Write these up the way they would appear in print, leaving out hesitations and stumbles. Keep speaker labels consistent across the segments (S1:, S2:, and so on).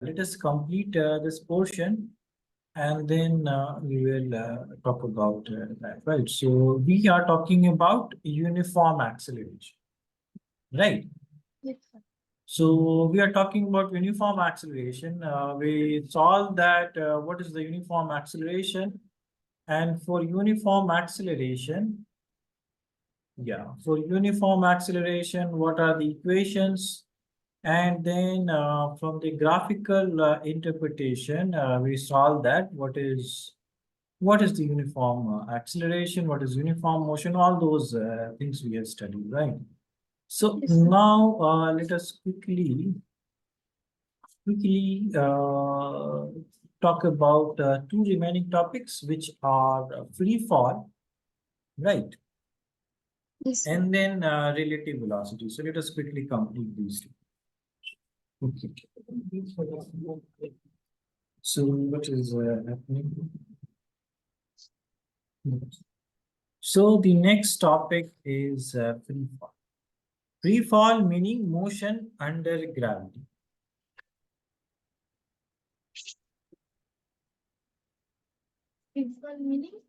S1: let us complete this portion, and then we will talk about that, right? So we are talking about uniform acceleration, right?
S2: Yes, sir.
S1: So we are talking about uniform acceleration. We solved that what is the uniform acceleration, and for uniform acceleration, for uniform acceleration, what are the equations? And then from the graphical interpretation, we solve that what is the uniform acceleration, what is uniform motion, all those things we have studied, right? So
S2: Yes, sir.
S1: now let us quickly talk about two remaining topics, which are free fall, right?
S2: Yes, sir.
S1: And then relative velocity. So let us quickly complete these two. Okay. So what is happening? So the next topic is free fall. Free fall meaning motion under gravity.
S2: Equal meaning?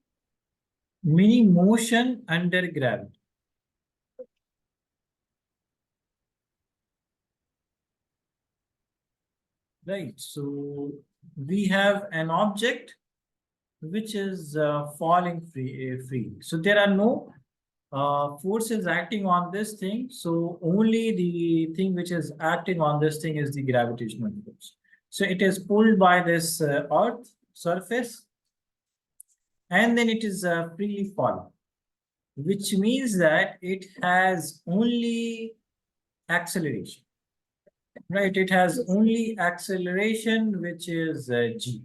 S1: Meaning motion under gravity. Right. So we have an object which is falling free. So there are no forces acting on this thing. So only the thing which is acting on this thing is the gravitational force. So it is pulled by this earth surface, and then it is freely falling, which means that it has only acceleration, right? It has only acceleration, which is g,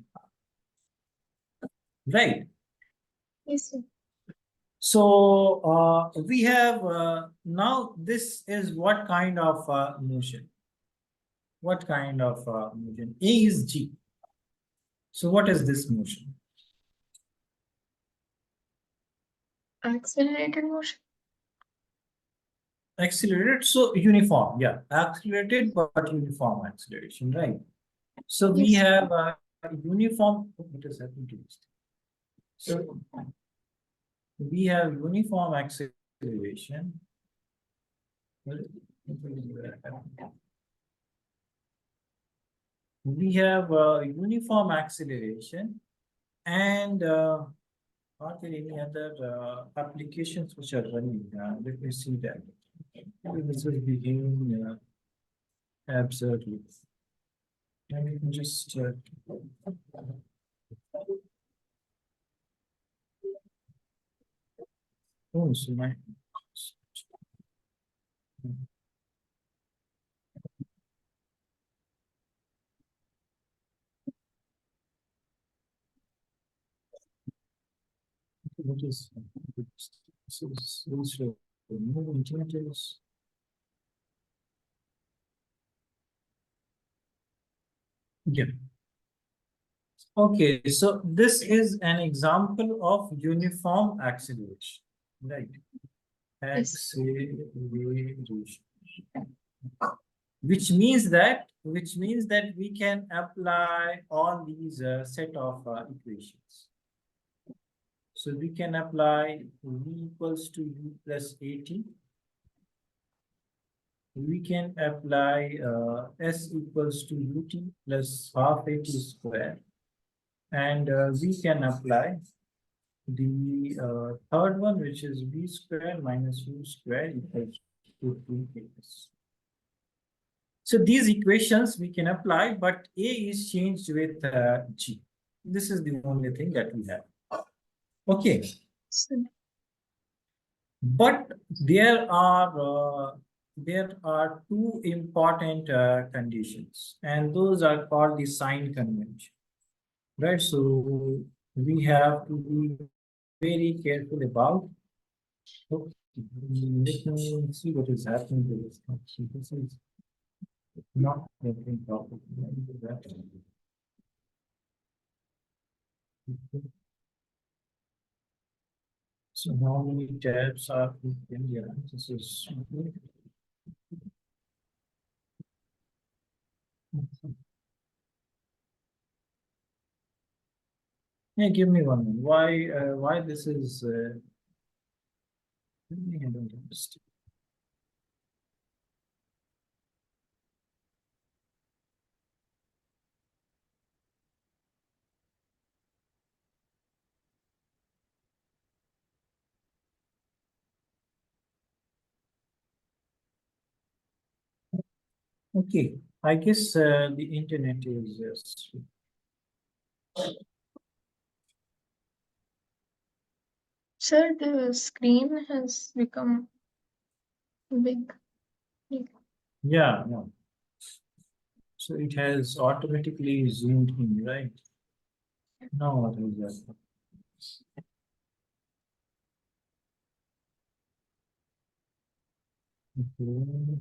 S1: right?
S2: Yes, sir.
S1: So we have now this is what kind of motion? What kind of motion? A is g. So what is this motion?
S2: Accelerated motion.
S1: Accelerated, so uniform, yeah, accelerated but uniform acceleration, right? So we
S2: Yes.
S1: have uniform. What is happening to this? So we have uniform acceleration. We have uniform acceleration, and are there any other applications which are running? Let me see that. This will begin absurdly. And we can just oh, so my what is so slow? No internet is. Yeah. Okay, so this is an example of uniform acceleration, right?
S2: Yes.
S1: Acceleration, which means that we can apply all these set of equations. So we can apply v equals to u plus at. We can apply s equals to ut plus half at square. And we can apply the third one, which is v square minus u square equals to 2as. So these equations we can apply, but a is changed with g. This is the only thing that we have. Okay.
S2: Sir.
S1: But there are two important conditions, and those are called the sign convention, right? So we have to be very careful about. Okay, let me see what is happening to this. This is not working properly. So how many tabs are in India? This is Yeah, give me one minute. Why this is? I don't understand. Okay, I guess the internet is
S2: Sir, the screen has become big. Big.
S1: yeah, no. So it has automatically zoomed in, right? Now what is that? Okay.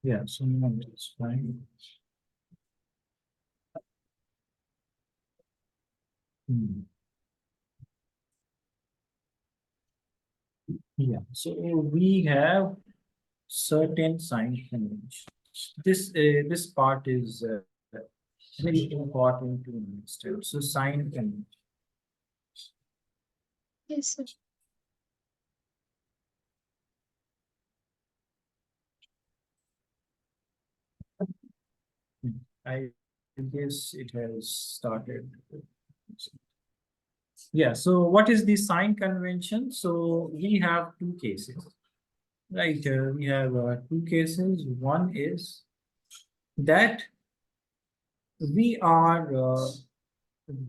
S1: Yeah, so now it's fine. Hmm. Yeah, so we have certain sign conventions. This part is very important to understand. So sign convention.
S2: Yes, sir.
S1: I guess it has started. Yeah, so what is the sign convention? So we have two cases, right? We have two cases. One is that we are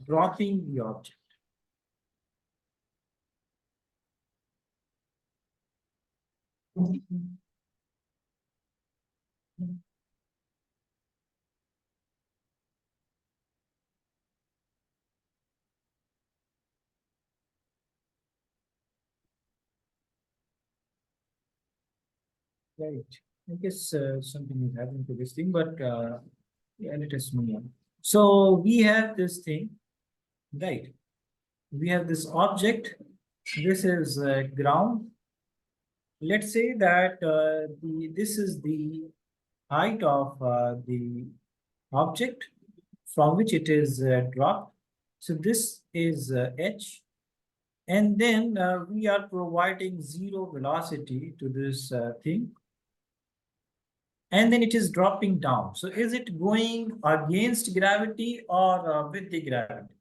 S1: dropping the object. Right. I guess something is happening to this thing, but yeah, let us move on. So we have this thing, right? We have this object. This is ground. Let's say that this is the height of the object from which it is dropped. So this is h, and then we are providing zero velocity to this thing, and then it is dropping down. So is it going against gravity or with the gravity?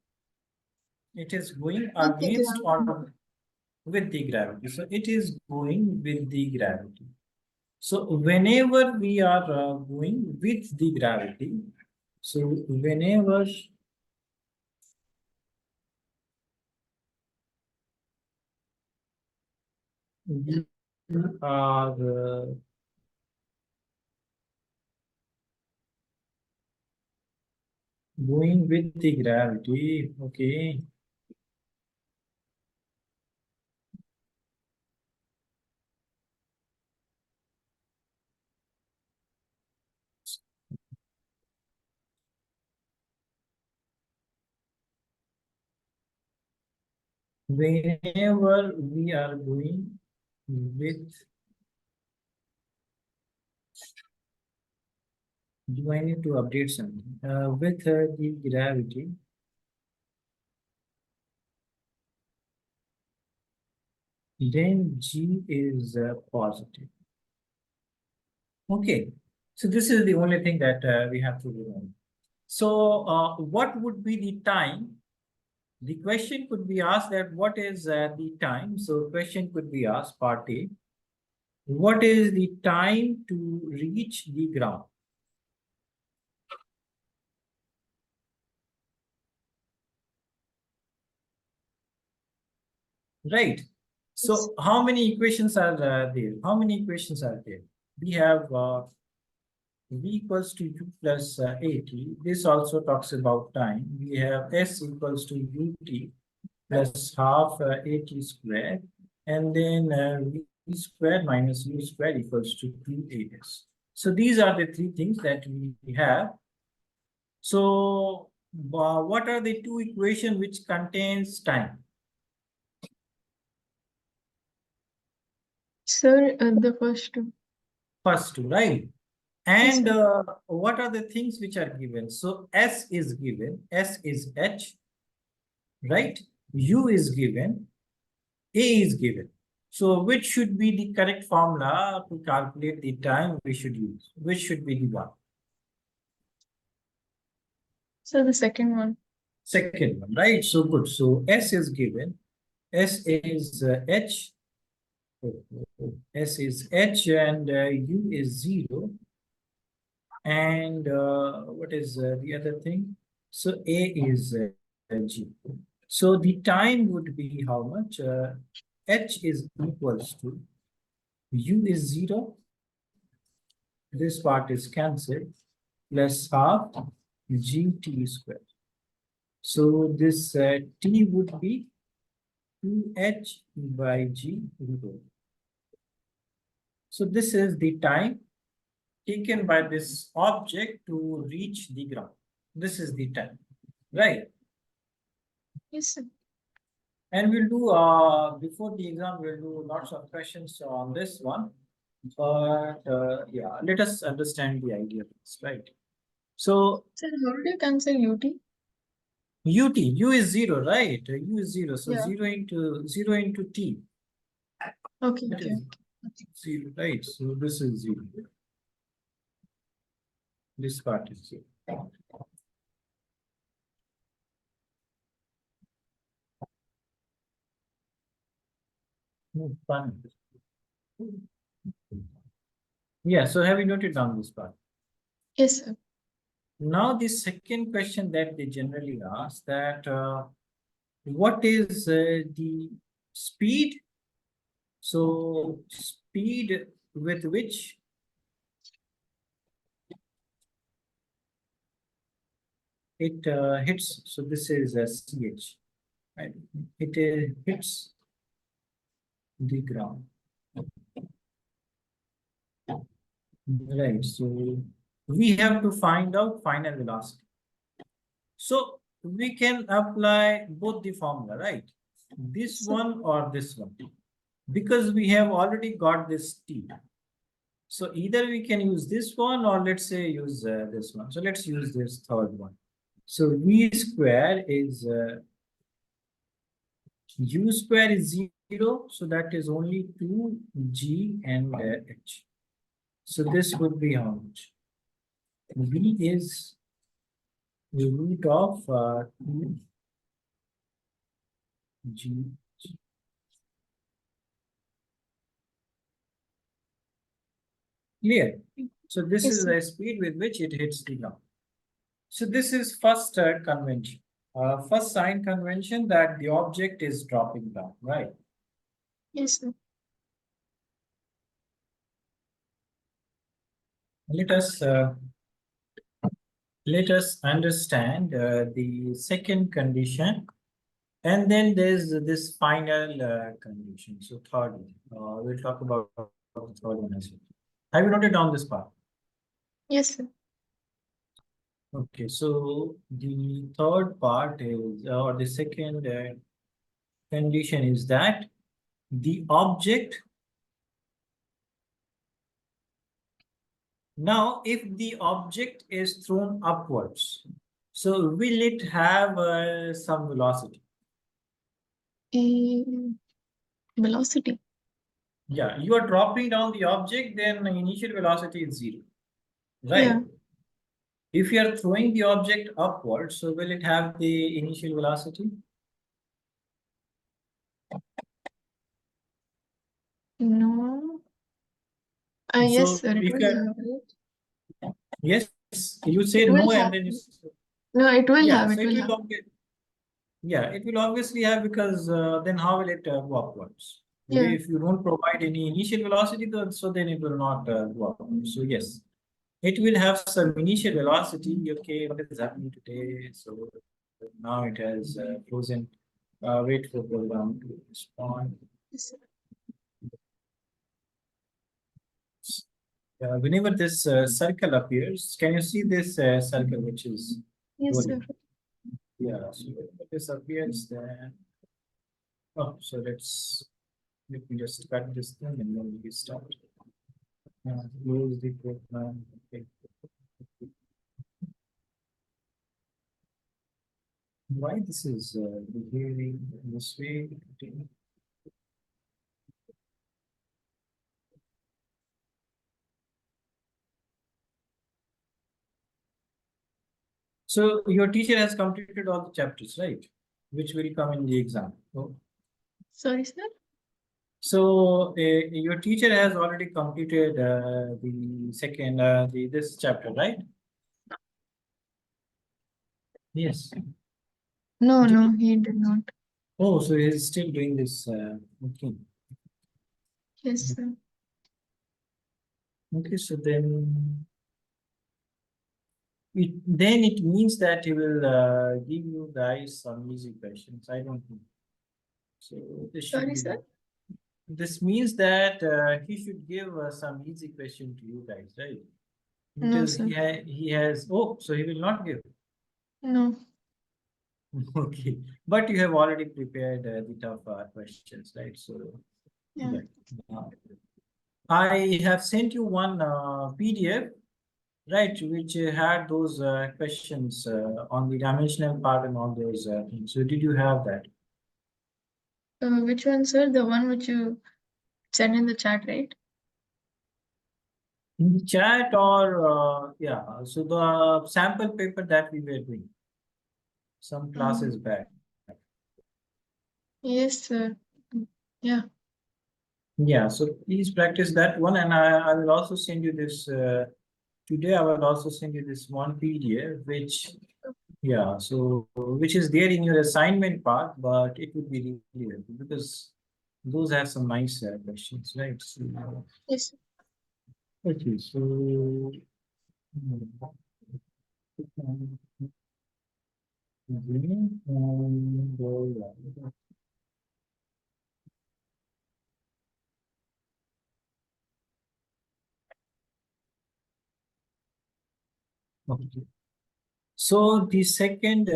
S1: It is going
S2: With the
S1: against
S2: gravity.
S1: or with the gravity. So it is going with the gravity. So whenever we are going with the gravity, so whenever we are going with the gravity, okay, whenever we are going with, do I need to update something? With the gravity, then G is positive. Okay, so this is the only thing that we have to remember. So what would be the time? The question could be asked that what is the time? So question could be asked, part A, what is the time to reach the ground? Right.
S2: Yes.
S1: So how many equations are there? How many equations are there? We have v equals to u plus at. This also talks about time. We have s equals to ut plus half at squared, and then v squared minus u squared equals to 2as. So these are the three things that we have. So what are the two equations which contains time?
S2: Sir, the first two.
S1: First two, right?
S2: Yes,
S1: And
S2: sir.
S1: what are the things which are given? So S is given, S is H, right? U is given, A is given. So which should be the correct formula to calculate the time we should use? Which should be the one?
S2: So the second one.
S1: Second one, right? So good. So S is given. S is H. S is H and U is 0. And what is the other thing? So A is G. So the time would be how much? H is equals to U is 0. This part is cancelled plus half GT squared. So this T would be 2H by G root over. So this is the time taken by this object to reach the ground. This is the time, right?
S2: Yes, sir.
S1: And we'll do, before the exam, we'll do lots of questions on this one. But yeah, let us understand the idea of this, right? So
S2: Sir, how do you cancel UT?
S1: U is 0, right? U is 0. So
S2: Yeah.
S1: 0 into T.
S2: Okay,
S1: That
S2: okay.
S1: is 0, right? So this is 0. This part is 0. Fine. Yeah, so have you noted down this part?
S2: Yes, sir.
S1: Now, the second question that they generally ask that what is the speed? So speed with which it hits. So this is CH, right? It hits the ground. Right. So we have to find out final velocity. So we can apply both the formula, right? This
S2: Yes, sir.
S1: one or this one, because we have already got this T. So either we can use this one or let's say use this one. So let's use this third one. So V square is U square is 0. So that is only 2G and H. So this would be how much? V is the root of 2G. Clear? So this
S2: Yes,
S1: is
S2: sir.
S1: the speed with which it hits the ground. So this is first convention. First sign convention that the object is dropping down, right?
S2: Yes, sir.
S1: Let us understand the second condition, and then there's this final condition. So third one. We'll talk about the third one as well. Have you noted down this part?
S2: Yes, sir.
S1: Okay, so the third part is, or the second condition is that the object. Now, if the object is thrown upwards, so will it have some velocity?
S2: Velocity.
S1: Yeah, you are dropping down the object, then initial velocity is 0, right?
S2: Yeah.
S1: If you are throwing the object upwards, so will it have the initial velocity?
S2: No. Yes,
S1: So
S2: sir. It
S1: if
S2: will
S1: you're,
S2: have it.
S1: yes, you say
S2: It will
S1: no and
S2: have
S1: then you,
S2: it. No, it will
S1: yeah,
S2: have.
S1: so
S2: It
S1: it
S2: will
S1: will
S2: have.
S1: yeah, it will obviously have, because then how will it go upwards?
S2: Yeah.
S1: If you don't provide any initial velocity, so then it will not go upwards. So yes, it will have some initial velocity. Okay, what is happening today? So now it has frozen. Wait for program to respond.
S2: Yes, sir.
S1: Whenever this circle appears, can you see this circle which is
S2: Yes, sir.
S1: rolling? Yeah, so whenever this appears, then oh, so let me just cut this thing and then we start. Close the program. Okay. Why this is behaving this way? So your teacher has completed all the chapters, right? Which will come in the exam. Oh.
S2: Sorry, sir.
S1: So your teacher has already completed the second this chapter, right? Yes.
S2: No,
S1: Did
S2: no,
S1: he?
S2: he did not.
S1: Oh, so he's still doing this. Okay.
S2: Yes, sir.
S1: Okay. So then it means that he will give you guys some easy questions. I don't know. So this should
S2: Sorry,
S1: be.
S2: sir.
S1: This means that he should give some easy question to you guys, right?
S2: No,
S1: Because
S2: sir.
S1: he has. Oh, so he will not give.
S2: No.
S1: Okay, but you have already prepared the tough questions, right? So,
S2: Yeah.
S1: right. Uh, I have sent you one PDF, right, which had those questions on the dimensional part and on those things. So, did you have that?
S2: Which one, sir? The one which you sent in the chat, right?
S1: In the chat or, yeah, so the sample paper that we were doing some classes back.
S2: Yes, sir. Yeah.
S1: Yeah, so please practice that one, and I will also send you this today. I will also send you this one PDF, which yeah, so which is there in your assignment part, but it would be really helpful because those have some nice questions, right? So,
S2: Yes.
S1: okay, so okay. So the second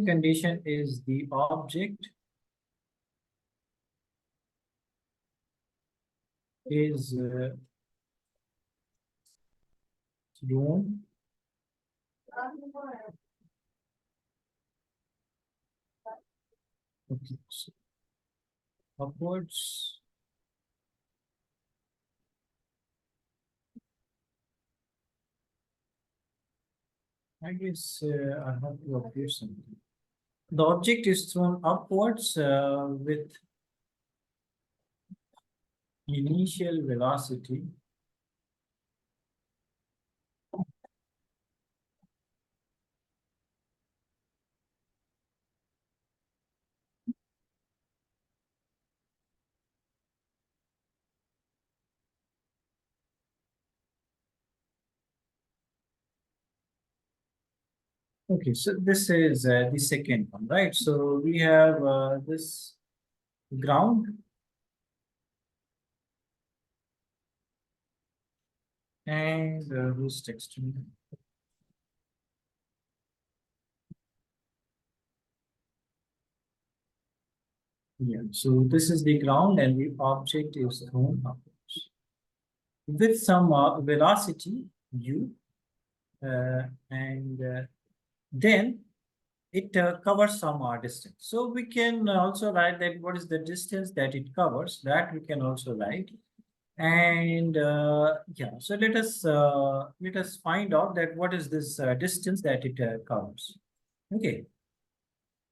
S1: condition is the object is thrown okay, so upwards. I guess I have to update something. The object is thrown upwards with initial velocity okay, so this is the second one, right? So we have this ground and who's texting? Yeah, so this is the ground and the object is thrown upwards with some velocity u and then it covers some distance. So we can also write that what is the distance that it covers, that we can also write. And yeah, so let us find out that what is this distance that it covers. Okay.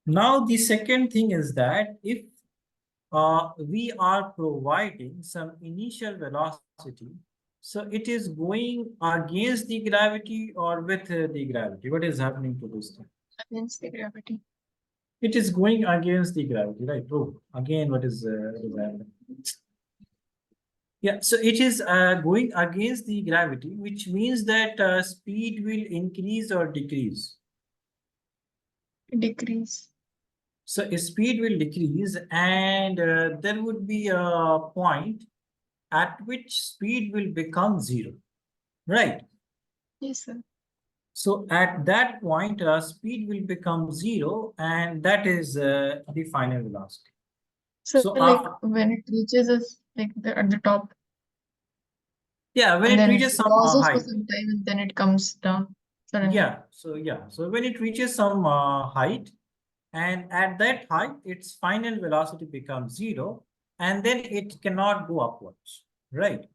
S1: Now the second thing is that if we are providing some initial velocity, so it is going against the gravity or with the gravity. What is happening to this thing?
S2: Against the gravity.
S1: It is going against the gravity, right? Oh, again, what is happening? Yeah, so it is going against the gravity, which means that speed will increase or decrease.
S2: Decrease.
S1: So speed will decrease, and there would be a point at which speed will become zero, right?
S2: Yes, sir.
S1: So at that point, speed will become zero, and that is the final velocity.
S2: So,
S1: So
S2: like when it reaches us like at the top,
S1: yeah, when
S2: and
S1: it
S2: then it
S1: reaches some
S2: pauses for
S1: height.
S2: some time, and then it comes down suddenly.
S1: So when it reaches some height, and at that height, its final velocity becomes 0, and then it cannot go upwards, right?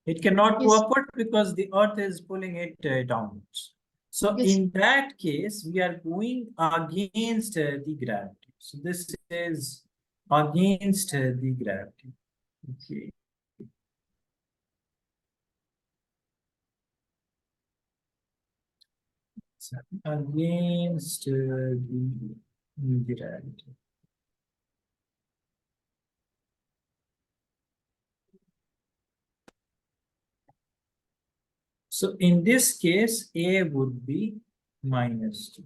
S1: It cannot go
S2: Yes,
S1: upward because the earth is pulling it downwards. So
S2: yes,
S1: in that case, we are going against the gravity. So this is against the gravity. Okay. So against the gravity. So in this case, A would be -2.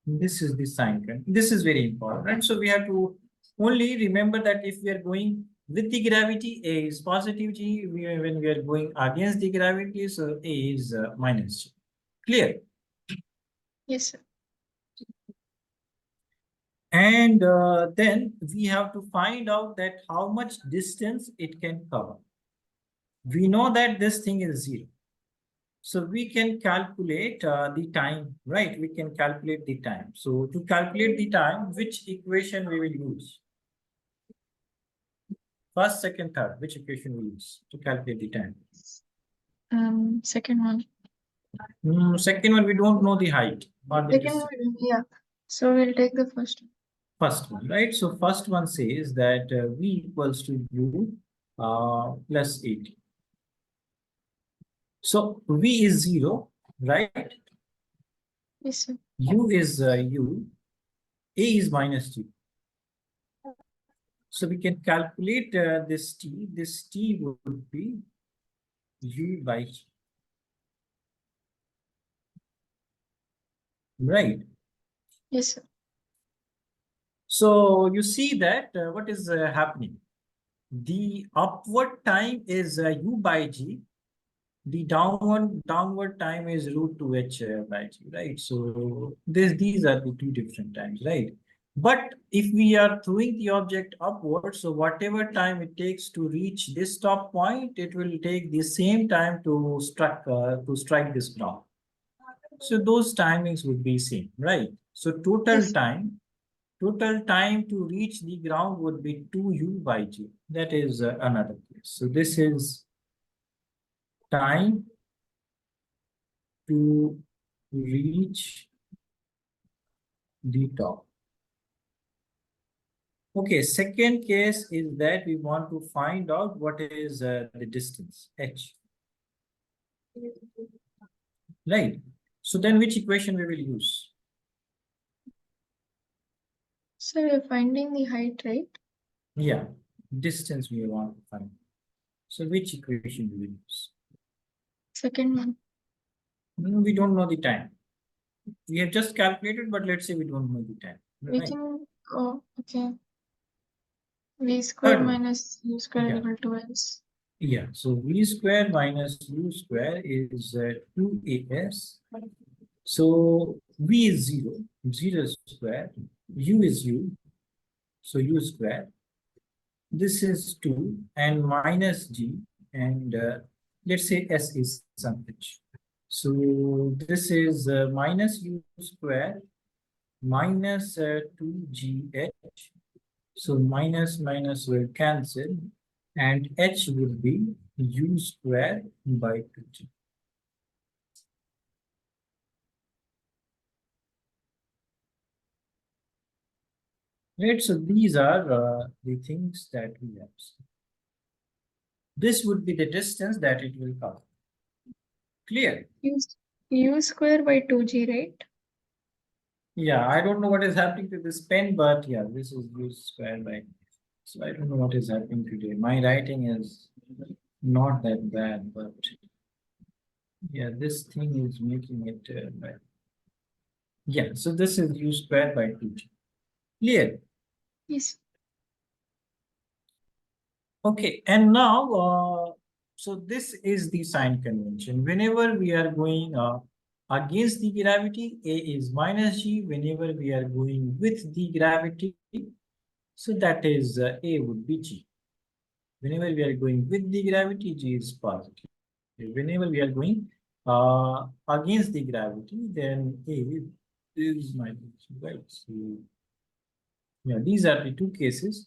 S1: This is the sign. This is very important. Right? So we have to only remember that if we are going with the gravity, A is positive G. When we are going against the gravity, so A is -G. Clear?
S2: yes, sir.
S1: And then we have to find out that how much distance it can cover. We know that this thing is 0. So we can calculate the time, right? We can calculate the time. So to calculate the time, which equation we will use? First, second, third, which equation we use to calculate the time?
S2: Second one.
S1: Second one, we don't know the height or the
S2: Second
S1: distance.
S2: one, yeah. So we'll take the first one.
S1: First one, right? So first one says that V equals to U plus 80. So V is 0, right?
S2: Yes, sir.
S1: U is U, A is -T. So we can calculate this T. This T would be U by G. Right.
S2: Yes, sir.
S1: So you see that what is happening? The upward time is U by G. The downward time is √2h by G, right? So these are the two different times, right? But if we are throwing the object upward, so whatever time it takes to reach this top point, it will take the same time to strike this ground. So those timings would be same, right? So
S2: Yes,
S1: total time to reach the ground would be 2u by G. That is another case. So this is time to reach the top. Okay, second case is that we want to find out what is the distance, h, right? So then which equation we will use?
S2: so we're finding the height, right?
S1: Yeah, distance we want to find. So which equation we will use?
S2: Second one.
S1: We don't know the time. We have just calculated, but let's say we don't know the time.
S2: We
S1: Right.
S2: can go, okay. V square
S1: Third one.
S2: minus U square
S1: Yeah.
S2: equal to S.
S1: Yeah. So V square minus U square is 2AS. So V is 0, 0 square. U is U. So U square. This is 2 and minus G. And let's say S is some H. So this is minus U square minus 2GH. So minus minus will cancel and H will be U square by 2G. Right, so these are the things that we have. This would be the distance that it will cover. Clear?
S2: U square by 2G, right?
S1: Yeah, I don't know what is happening to this pen, but yeah, this is U square by. So I don't know what is happening today. My writing is not that bad, but yeah, this thing is making it bad. Yeah, so this is U square by 2G. Clear?
S2: Yes.
S1: Okay, and now, so this is the sign convention. Whenever we are going against the gravity, A is minus G whenever we are going with the gravity. So that is A would be G. Whenever we are going with the gravity, G is positive. Whenever we are going against the gravity, then A is minus G, right? So yeah, these are the two cases.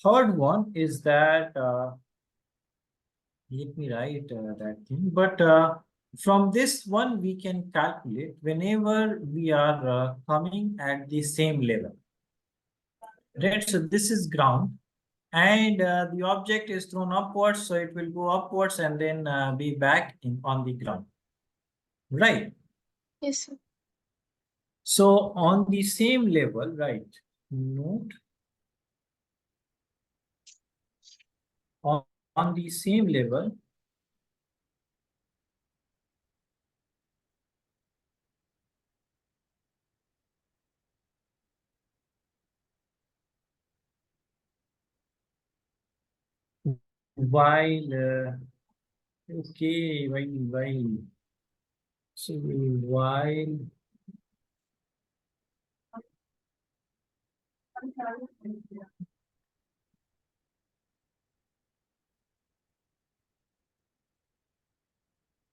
S1: Third one is that let me write that thing. But from this one, we can calculate whenever we are coming at the same level. Right, so this is ground and the object is thrown upwards, so it will go upwards and then be back on the ground. Right.
S2: Yes, sir.
S1: So on the same level, right, note on the same level, while okay, while so while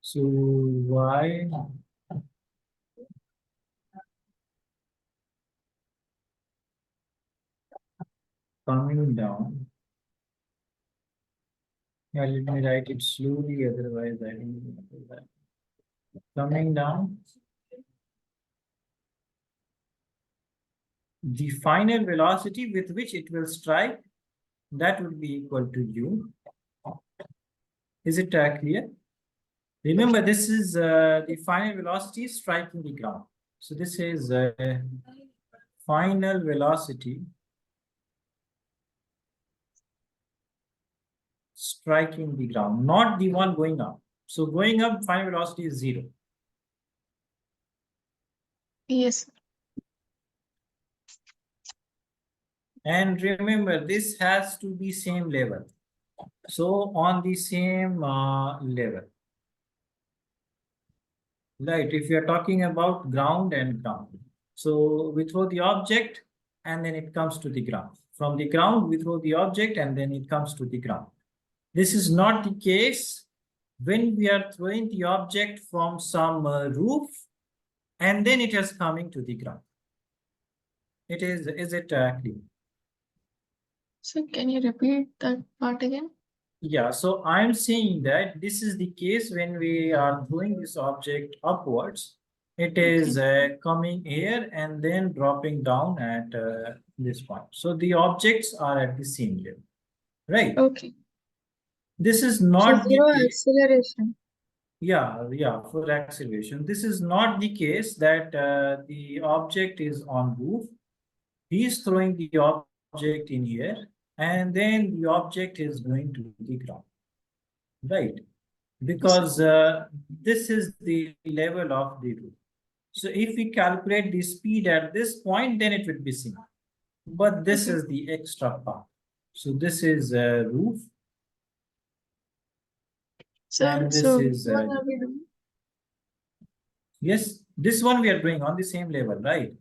S1: so while coming down, yeah, let me write it slowly, otherwise I don't remember that. Coming down, the final velocity with which it will strike, that would be equal to u. Is it clear? Remember, this is the final velocity striking the ground. So this is final velocity striking the ground, not the one going up. So going up, final velocity is 0.
S2: Yes, sir.
S1: And remember, this has to be same level. So on the same level. Right, if you are talking about ground and ground. So we throw the object and then it comes to the ground. From the ground, we throw the object and then it comes to the ground. This is not the case when we are throwing the object from some roof and then it is coming to the ground. Is it clear?
S2: So can you repeat that part again?
S1: Yeah, so I'm saying that this is the case when we are throwing this object upwards. It is coming here and then dropping down at this point. So the objects are at the same level, right?
S2: Okay.
S1: This is
S2: So
S1: not the
S2: zero
S1: case.
S2: acceleration.
S1: Yeah, for acceleration. This is not the case that the object is on roof. He is throwing the object in here and then the object is going to the ground, right?
S2: Yes, sir.
S1: Because this is the level of the roof. So if we calculate the speed at this point, then it would be same. But this
S2: Okay.
S1: is the extra part. So this is roof
S2: Sir,
S1: and this
S2: so which
S1: is,
S2: one are we doing?
S1: yes, this one we are doing on the same level, right?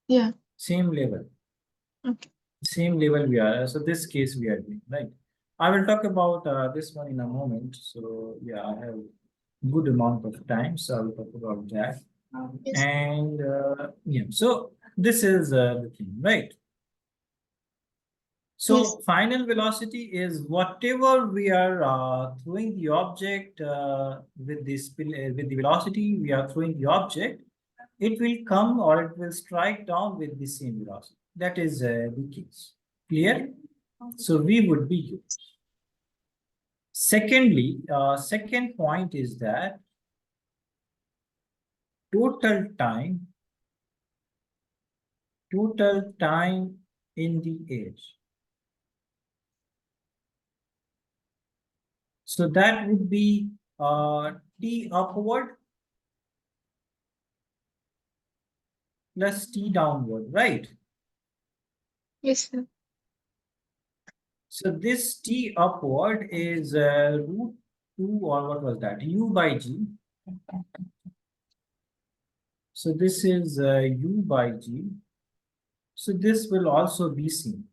S2: Yeah.
S1: Same level.
S2: Okay.
S1: Same level we are. So this case we are doing, right? I will talk about this one in a moment. So yeah, I have good amount of time. So I will talk about that.
S2: Yes.
S1: And yeah, so this is the thing, right?
S2: Yes.
S1: So final velocity is whatever we are throwing the object with the velocity we are throwing the object, it will come or it will strike down with the same velocity. That is the case. Clear? So we would be U. Secondly, second point is that total time in the edge. So that would be T upward plus T downward, right?
S2: Yes, sir.
S1: So this T upward is root 2 or what was that? U by G So this is u by g. So this will also be same.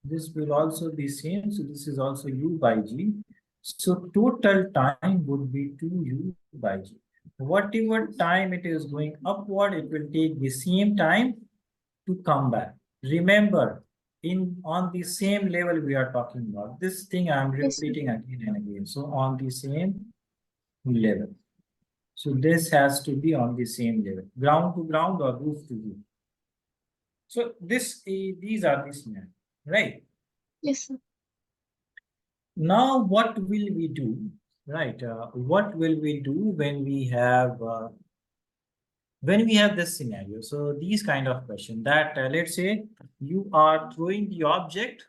S1: This will also be same. So this is also u by g. So total time would be 2u by g. Whatever time it is going upward, it will take the same time to come back. Remember, on the same level we are talking about. This thing I am
S2: Yes, sir.
S1: repeating again and again. So on the same level. So this has to be on the same level, ground to ground or roof to roof. So these are the scenarios, right?
S2: Yes, sir.
S1: Now, what will we do, right? What will we do when we have this scenario? So these kind of question that let's say you are throwing the object,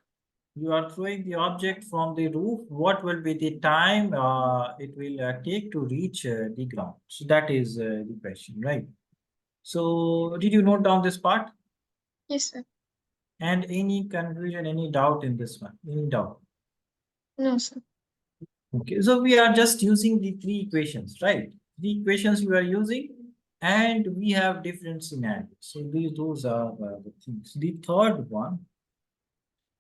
S1: from the roof. What will be the time it will take to reach the ground? So that is the question, right? So did you note down this part?
S2: Yes, sir.
S1: And any confusion, any doubt in this one? Any doubt?
S2: No, sir.
S1: Okay, so we are just using the three equations, right? The equations we are using, and we have different scenarios. So those are the things.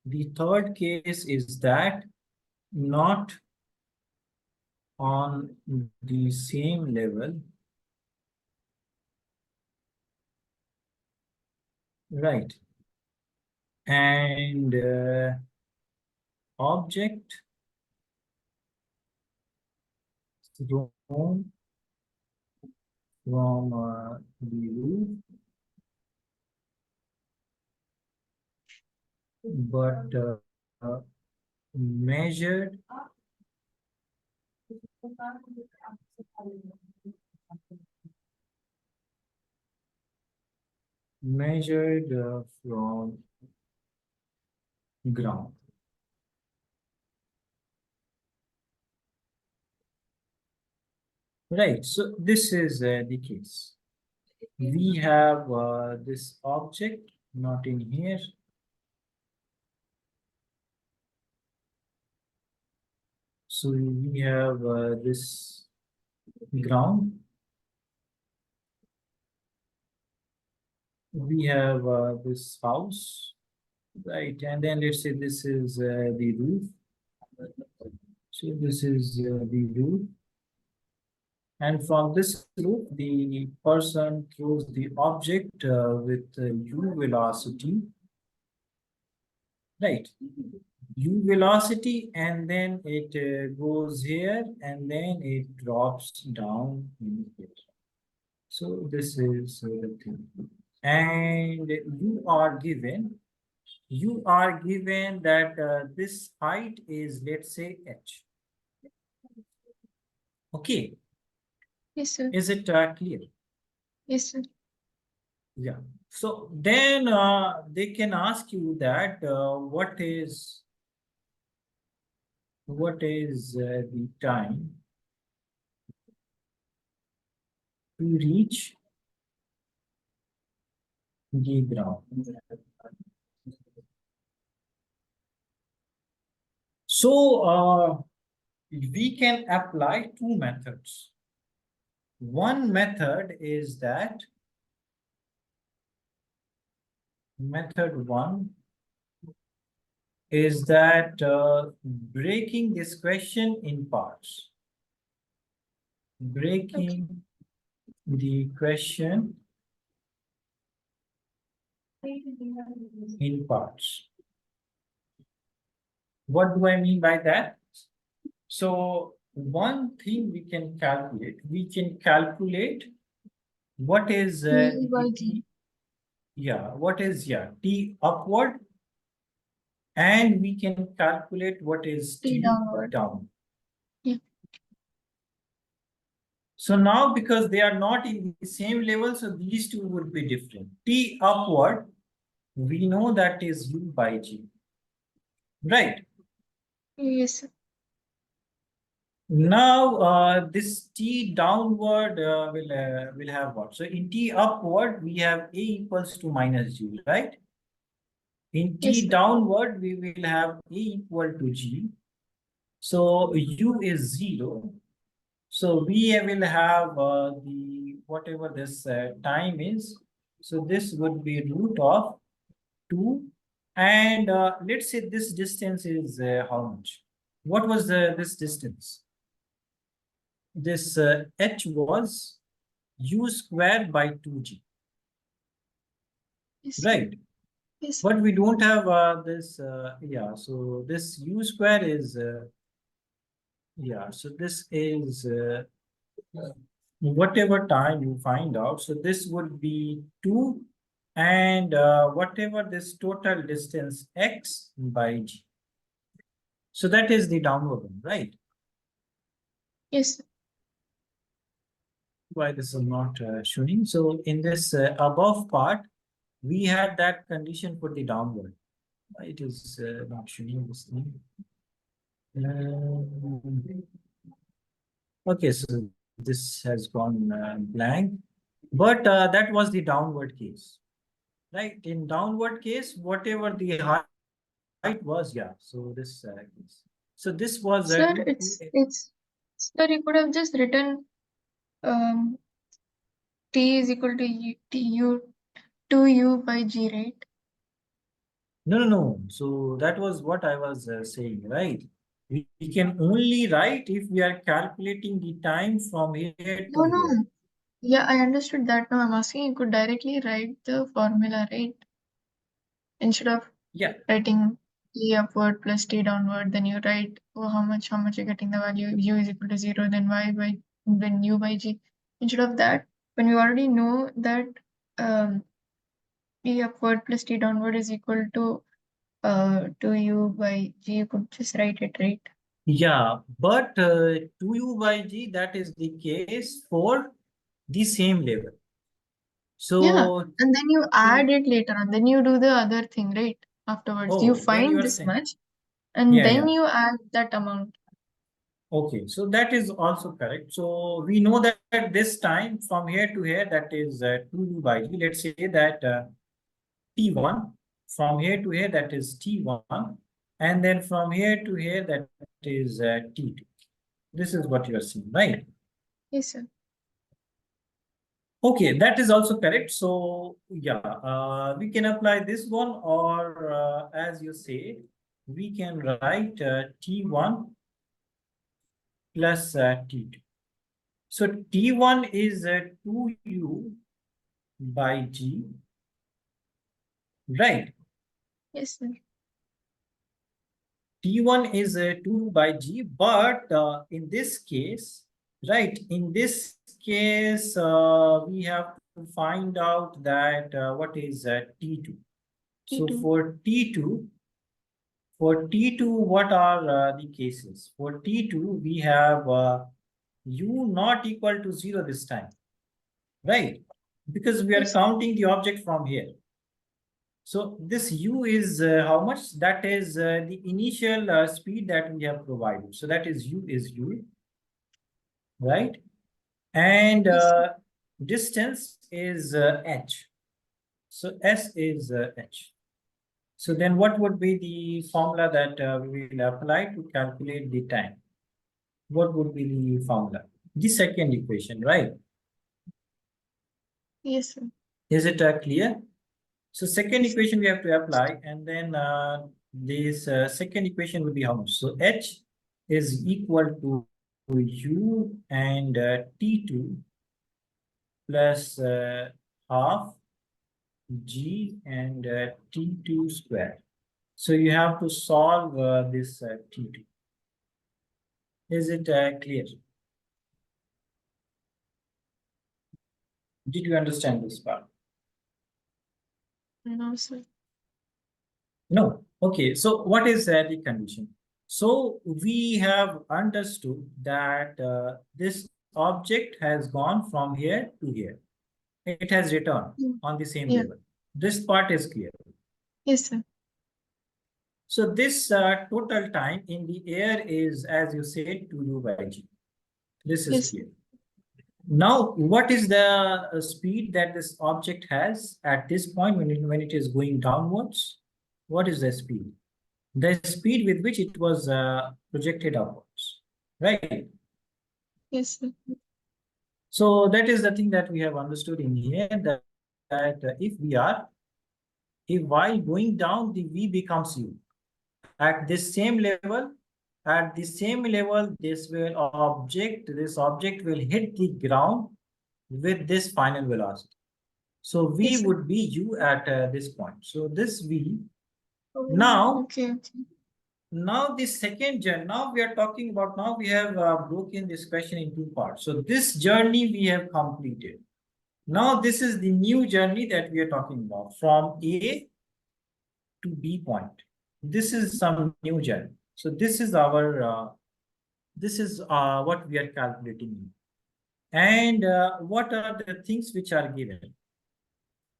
S1: The third case is that not on the same level, right? And object thrown from the roof, but measured from ground. Right, so this is the case. We have this object not in here. So we have this ground. We have this house, right? And then let's say this is the roof. So this is the roof. And from this roof, the person throws the object with u velocity, right? U velocity, and then it goes here, and then it drops down in here. So this is the thing. And you are given that this height is, let's say, h. Okay,
S2: Yes, sir.
S1: is it clear?
S2: Yes, sir.
S1: Yeah. So then they can ask you that what is the time to reach the ground? So we can apply two methods. One method is that method one is that breaking this question in parts. Breaking the question in parts. What do I mean by that? So one thing we can calculate what is
S2: U by G.
S1: what is T upward, and we can calculate what is
S2: T
S1: T
S2: downward.
S1: down.
S2: Yeah.
S1: So now because they are not in the same level, so these two would be different. T upward, we know that is U by G, right?
S2: Yes, sir.
S1: Now this T downward will have what? So in T upward, we have A equals to minus G, right? In
S2: Yes,
S1: T
S2: sir.
S1: downward, we will have A equal to G. So U is 0. So we will have the whatever this time is. So this would be root of 2. And let's say this distance is how much? What was this distance? This h was u squared by 2g,
S2: Yes, sir.
S1: right?
S2: Yes, sir.
S1: But we don't have this, yeah, so this u square is, yeah, so this is whatever time you find out. So this would be 2 and whatever this total distance x by g. So that is the downward one, right?
S2: Yes, sir.
S1: Why this is not showing? So in this above part, we had that condition for the downward. Why it is not showing this thing? Okay, so this has gone blank, but that was the downward case, right? In downward case, whatever the height was, yeah. So this case. So this was
S2: Sir,
S1: 2.
S2: sir, you could have just written um T is equal to U, TU 2U by G, right?
S1: No, no, no. So that was what I was saying, right? We can only write if we are calculating the time from here
S2: No,
S1: to here.
S2: no. Yeah, I understood that. Now I'm asking you could directly write the formula, right? Instead of
S1: Yeah,
S2: writing T upward plus T downward, then you write, oh, how much you're getting the value, U is equal to 0, then U by G. Instead of that, when you already know that um, T upward plus T downward is equal to U by G, you could just write it, right?
S1: yeah. But 2u by g, that is the case for the same level.
S2: Yeah,
S1: So,
S2: and then you
S1: to,
S2: add it later on. Then you do the other thing, right? Afterwards, you
S1: oh, then you
S2: find
S1: are
S2: this
S1: saying,
S2: much, and
S1: yeah,
S2: then
S1: yeah.
S2: you add that amount.
S1: Okay, so that is also correct. So we know that this time from here to here, that is 2u by g. Let's say that T1, from here to here, that is T1, and then from here to here, that is T2. This is what you are seeing, right?
S2: Yes, sir.
S1: Okay, that is also correct. So yeah, we can apply this one, or as you say, we can write T1 plus T2. So T1 is 2u by g, right?
S2: Yes, sir.
S1: T1 is 2 by g, but in this case, right, in this case, we have to find out that what is T2. So
S2: T2.
S1: for T2, what are the cases? For T2, we have u not equal to 0 this time, right? Because we are
S2: Yes,
S1: counting the object from here. So this u is how much? That is the initial speed that we have provided. So that is u, right? And
S2: yes, sir.
S1: distance is h. So s is h. So then what would be the formula that we will apply to calculate the time? What would be the formula? The second equation, right?
S2: Yes, sir.
S1: Is it clear? So second
S2: Yes, sir.
S1: equation we have to apply, and then this second equation will be how much? So h is equal to u and t2 plus half g and t2 square. So you have to solve this t2. Is it clear? Did you understand this part?
S2: No, sir.
S1: No. Okay. So what is the condition? So we have understood that this object has gone from here to here. It has returned
S2: Mm.
S1: on the same
S2: Yeah.
S1: level. This part is clear.
S2: Yes, sir.
S1: So this total time in the air is, as you said, 2u by g. This is
S2: Yes, sir.
S1: clear. Now, what is the speed that this object has at this point when it is going downwards? What is the speed? The speed with which it was projected upwards, right?
S2: Yes, sir.
S1: So that is the thing that we have understood in here, that if while going down, the V becomes U. At this same level, this object will hit the ground with this final velocity. So V
S2: Yes, sir.
S1: would be U at this point. So this V.
S2: Oh,
S1: Now,
S2: okay.
S1: now the second journey, now we are talking about, now we have broken this question in two parts. So this journey we have completed. Now this is the new journey that we are talking about from A to B point. This is some new journey. So this is what we are calculating. And what are the things which are given?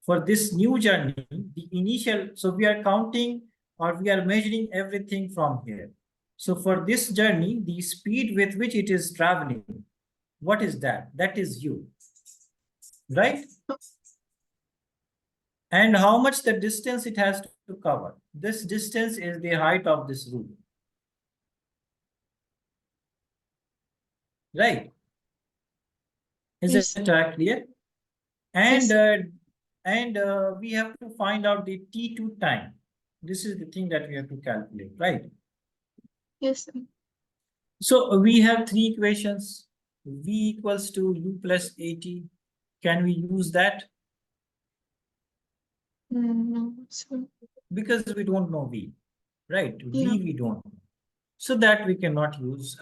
S1: For this new journey, the initial, so we are counting or we are measuring everything from here. So for this journey, the speed with which it is traveling, what is that? That is U, right? And how much the distance it has to cover. This distance is the height of this route. Right? Is
S2: Yes.
S1: it clear? And
S2: Yes.
S1: we have to find out the T2 time. This is the thing that we have to calculate, right?
S2: Yes, sir.
S1: So we have three equations. V equals to U plus AT. Can we use that?
S2: No, sir.
S1: Because we don't know V, right?
S2: Yeah.
S1: V we don't know. So that we cannot use.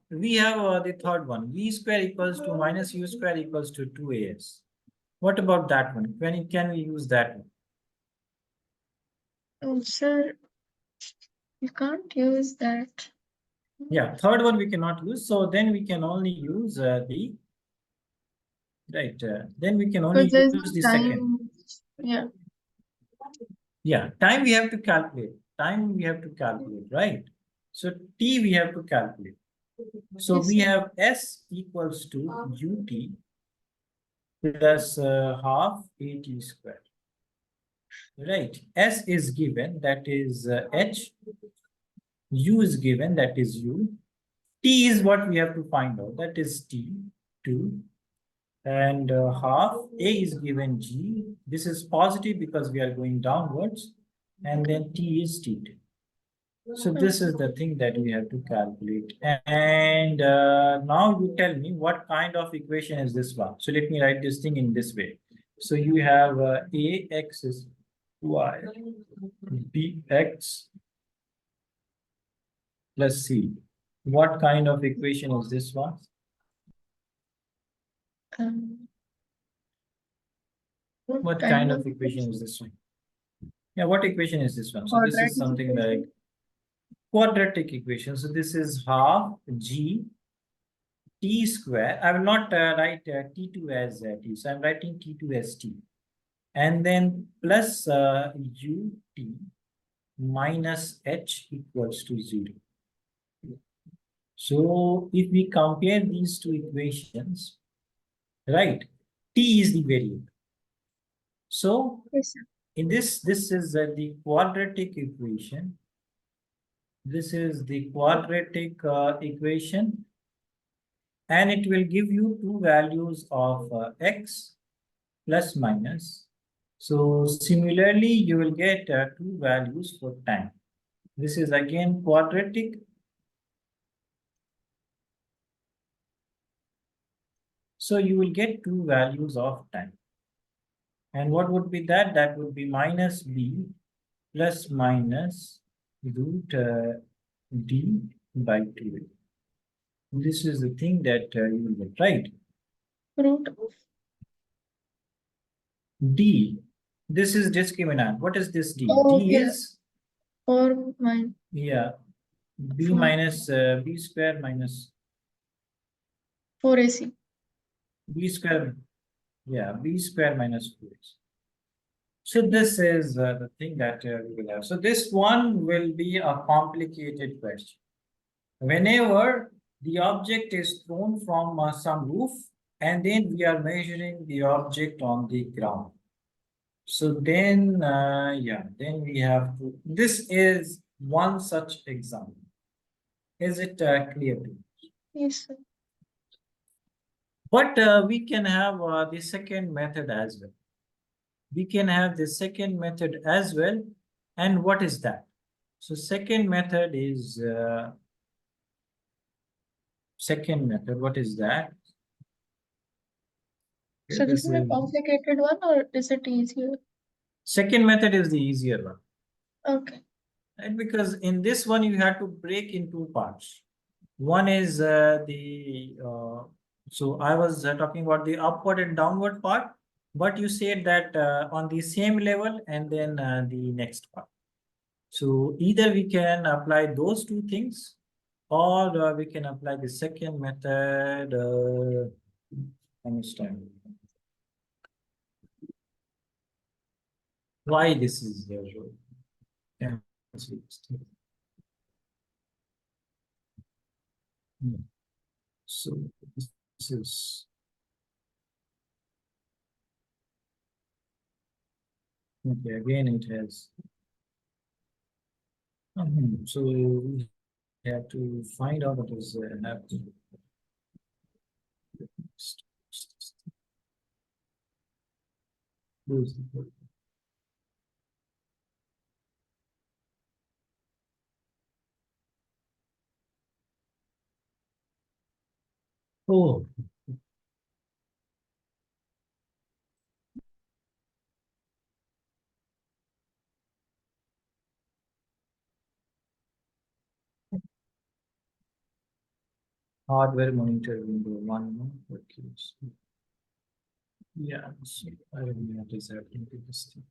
S1: We have the third one. V square equals to minus U square equals to 2AS. What about that one? Can we use that one?
S2: Oh, sir, you can't use that.
S1: Yeah, third one we cannot use. So then we can only use then we can only
S2: Because there's
S1: use the
S2: no
S1: second.
S2: time. Yeah.
S1: Yeah, time we have to calculate. Time we have to calculate, right? So T we have to calculate. So
S2: Yes,
S1: we
S2: sir.
S1: have S equals to UT plus half AT square. Right. S is given, that is H. U is given, that is U. T is what we have to find out, that is T2. And half A is given G. This is positive because we are going downwards. And then T is T2. So this is the thing that we have to calculate. And now you tell me what kind of equation is this one. So let me write this thing in this way. So you have AX is Y, BX plus C. What kind of equation is this one?
S2: Um,
S1: What kind of equation is this one? Yeah, what equation is this one? So this is
S2: quadratic
S1: something like
S2: equation?
S1: quadratic equation. So this is half G T square. I will not write T2 as T. So I'm writing T2 as T. And then plus UT minus H equals to 0. So if we compare these two equations, right, T is the variable. So
S2: Yes, sir.
S1: in this is the quadratic equation. This is the quadratic equation, and it will give you two values of x plus minus. So similarly, you will get two values for time. This is again quadratic. So you will get two values of time. And what would be that? That would be minus b plus minus root d by 2. This is the thing that you will get, right?
S2: Root of
S1: D. This is discriminant. What is this D?
S2: oh,
S1: D
S2: okay.
S1: is,
S2: 4 minus
S1: yeah, b
S2: 4,
S1: minus b square minus
S2: 4AC.
S1: b square. Yeah, b square minus 4. So this is the thing that we will have. So this one will be a complicated question. Whenever the object is thrown from some roof, and then we are measuring the object on the ground. So then, then we have to, this is one such example. Is it clear to you?
S2: Yes, sir.
S1: But we can have the second method as well. We can have the second method as well. And what is that? So second method is what is that?
S2: So this
S1: This
S2: is a
S1: is
S2: complicated one or is it easier?
S1: second method is the easier one.
S2: Okay.
S1: Right? Because in this one, you have to break in two parts. One is so I was talking about the upward and downward part, but you said that on the same level and then the next part. So either we can apply those two things or we can apply the second method. Understand why this is there. Yeah. So this is okay. Again, it has. So we have to find out what is happening. Oh, hardware monitor window one. Okay. Yeah, so I don't know what is happening to this thing.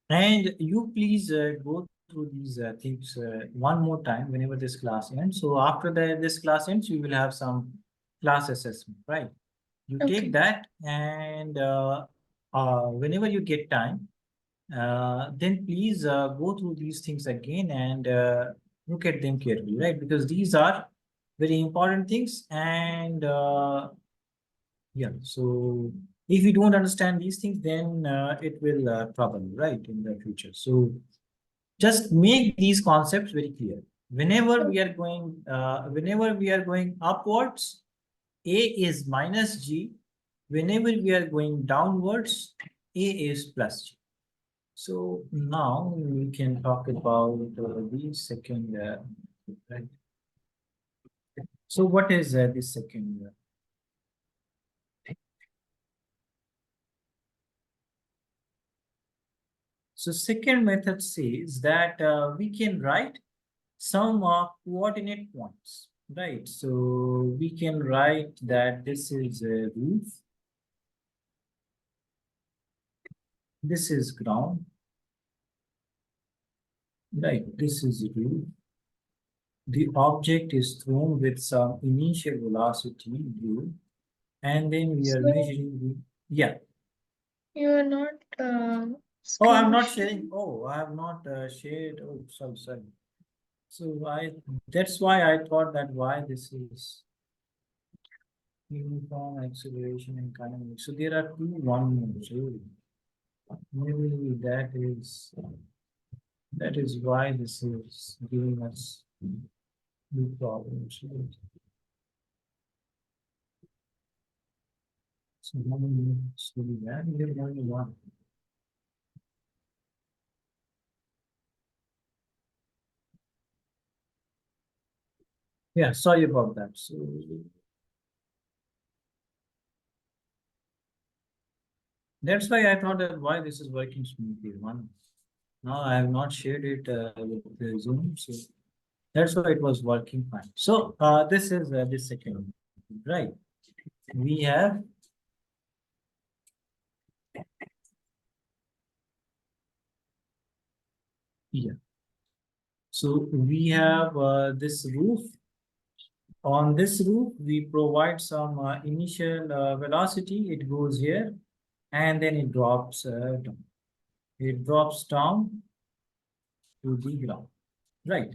S1: And you please go through these things one more time whenever this class ends. So after this class ends, you will have some class assessment, right? You take
S2: Okay.
S1: that and whenever you get time, then please go through these things again and look at them carefully, right? Because these are very important things and yeah, so if you don't understand these things, then it will trouble you, right, in the future. So just make these concepts very clear. Whenever we are going upwards, A is minus G. Whenever we are going downwards, A is plus G. So now we can talk about the second, right? So what is the second? So second method says that we can write some coordinate points, right? So we can write that this is a roof, this is ground, right? This is roof. The object is thrown with some initial velocity u, and then we are
S2: So
S1: measuring the, yeah.
S2: you are not
S1: Oh, I'm
S2: screen
S1: not
S2: sharing.
S1: sharing. Oh, I have not shared. Oh, sorry. So that's why I thought that why this is uniform acceleration and kinetics. So there are two one modes. Really. Maybe that is why this is giving us new problems. So how many minutes do we have? We have only one. Yeah, sorry about that. So that's why I thought that why this is working smoothly. One, now I have not shared it with the Zoom, so that's why it was working fine. So this is the second, right? We have, yeah. So we have this roof. On this roof, we provide some initial velocity. It goes here, and then it drops down. It drops down to the ground, right?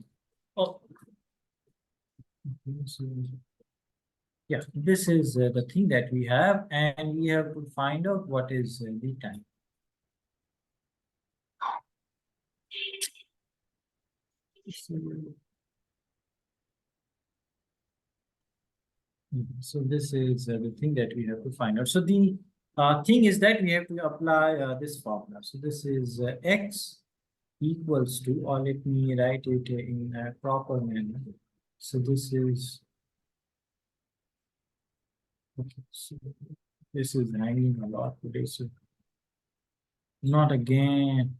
S1: Oh, so, yeah. This is the thing that we have, and we have to find out what is the time. So, So this is the thing that we have to find out. So the thing is that we have to apply this formula. So this is x equals to, or let me write it in a proper manner. So this is, okay, so this is hanging a lot today. So not again.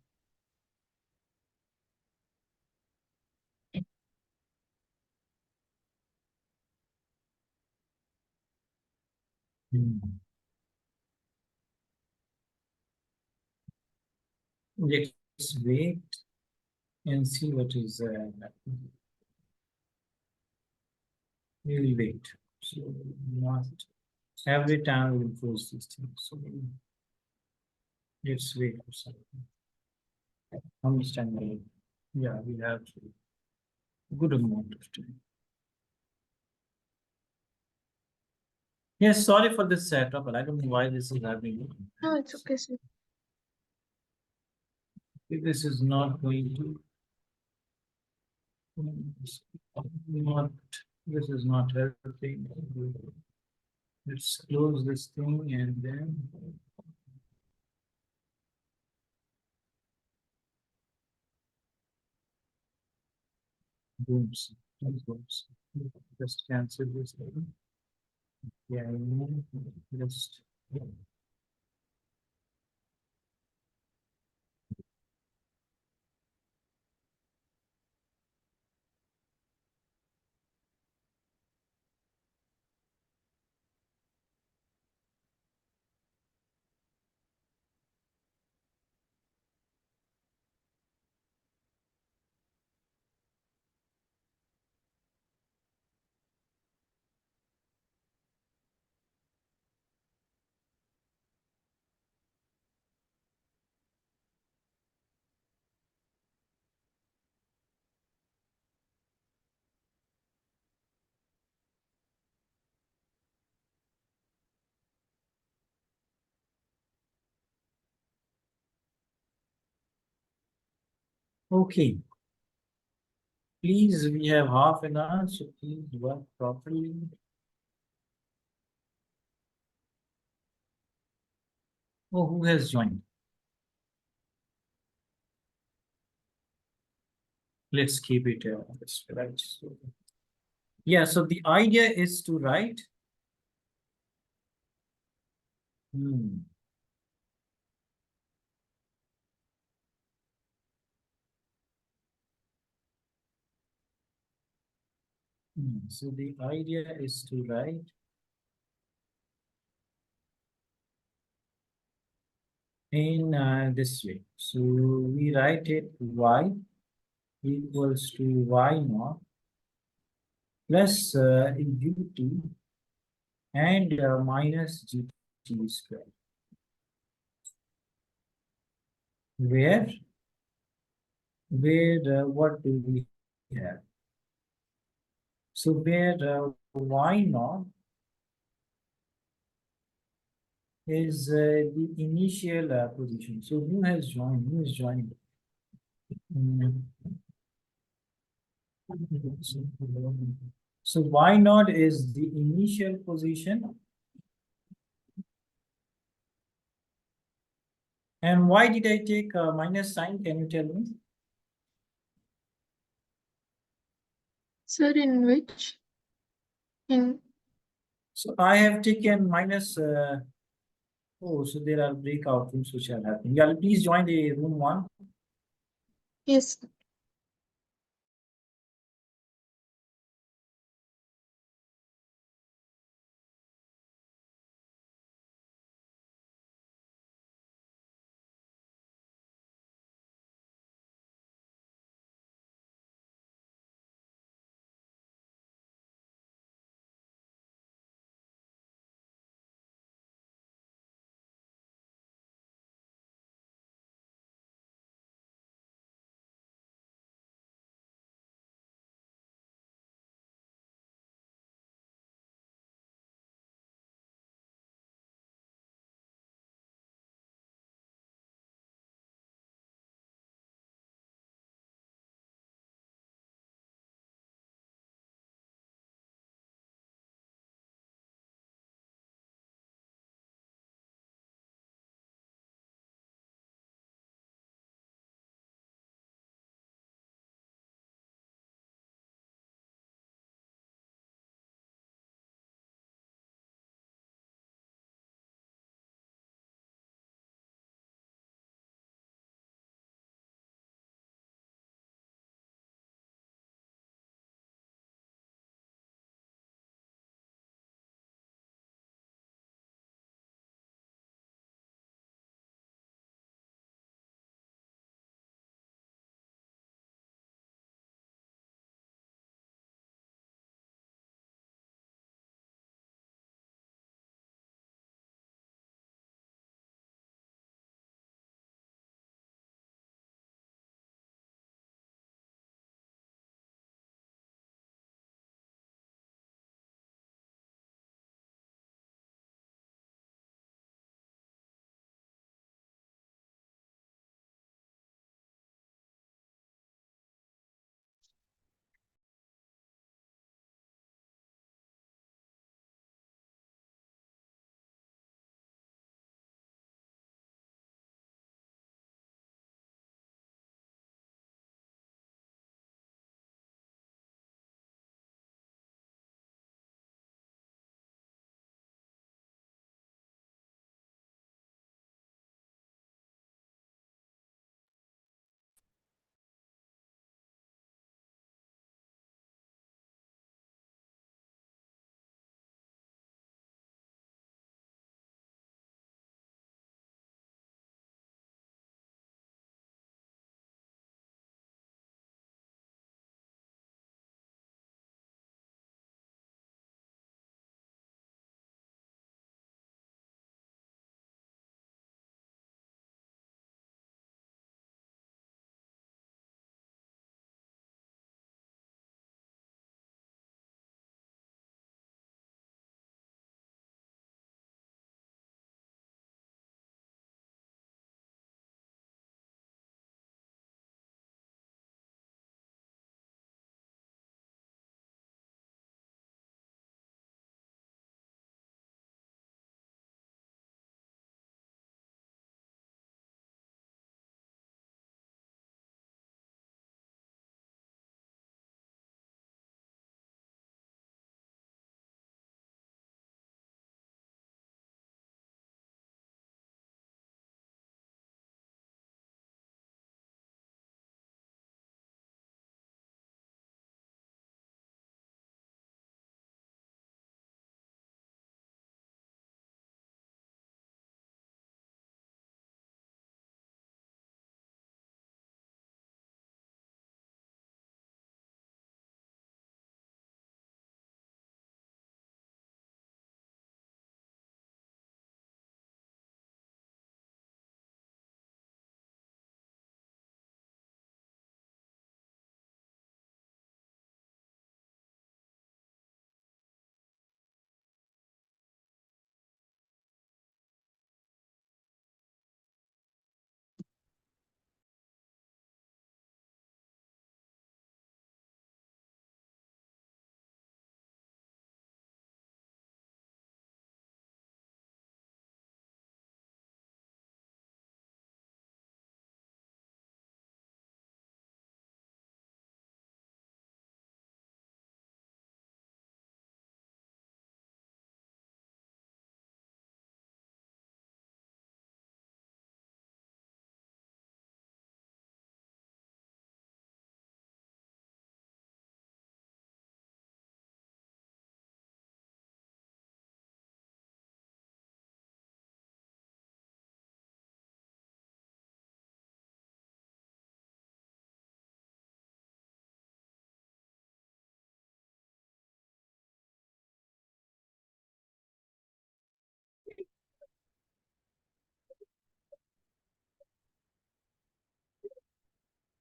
S1: Hmm. Let's wait and see what is we will wait. So not every time we will close this thing. So let's wait for something. How much time? Yeah, we have good amount of time. Yes, sorry for this setup, but I don't know why this is happening.
S2: No, it's okay, sir.
S1: This is not going to not this is not helping. Let's close this thing and then boom. Just cancel this. Yeah, just okay. Please, we have half an hour, so please work properly. Oh, who has joined? Let's keep it this way, right. So, yeah, so the idea is to write. Hmm. So the idea is to write in this way. So we write it y equals to y naught plus ut and minus gt square. Where what do we have? So where y naught is the initial position. So who has joined? Who is joining? Mm. So y naught is the initial position. And why did I take minus sign? Can you tell me?
S2: Sir, in which? In
S1: So I have taken minus. Oh, so there are breakout rooms which are happening. Yeah, please join the room one.
S2: yes,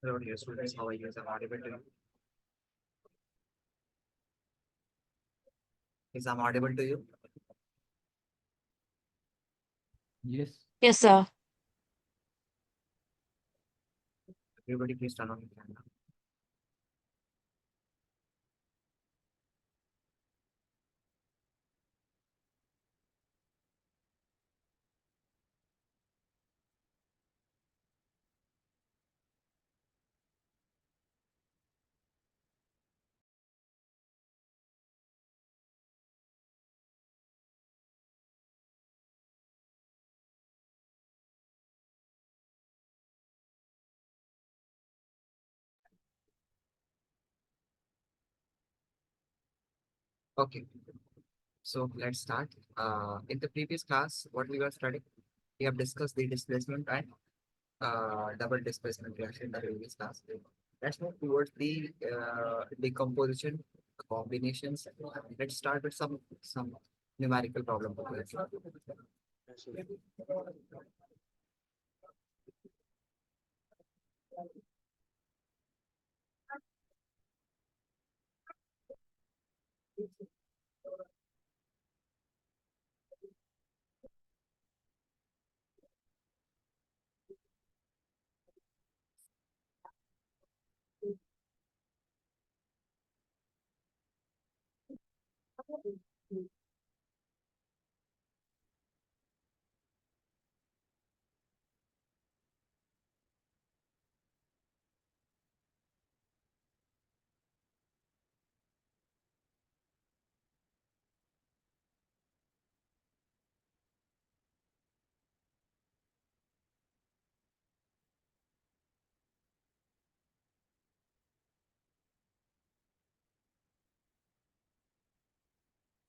S3: Hello, dear students. How are you? Is I'm audible to you? Is I'm audible to you?
S1: Yes.
S4: Yes, sir.
S3: Everybody, please turn on your camera. Okay, so let's start. In the previous class, what we were studying, we have discussed the displacement and double displacement reaction in the previous class. Let's move towards the decomposition combinations. Let's start with some numerical problem.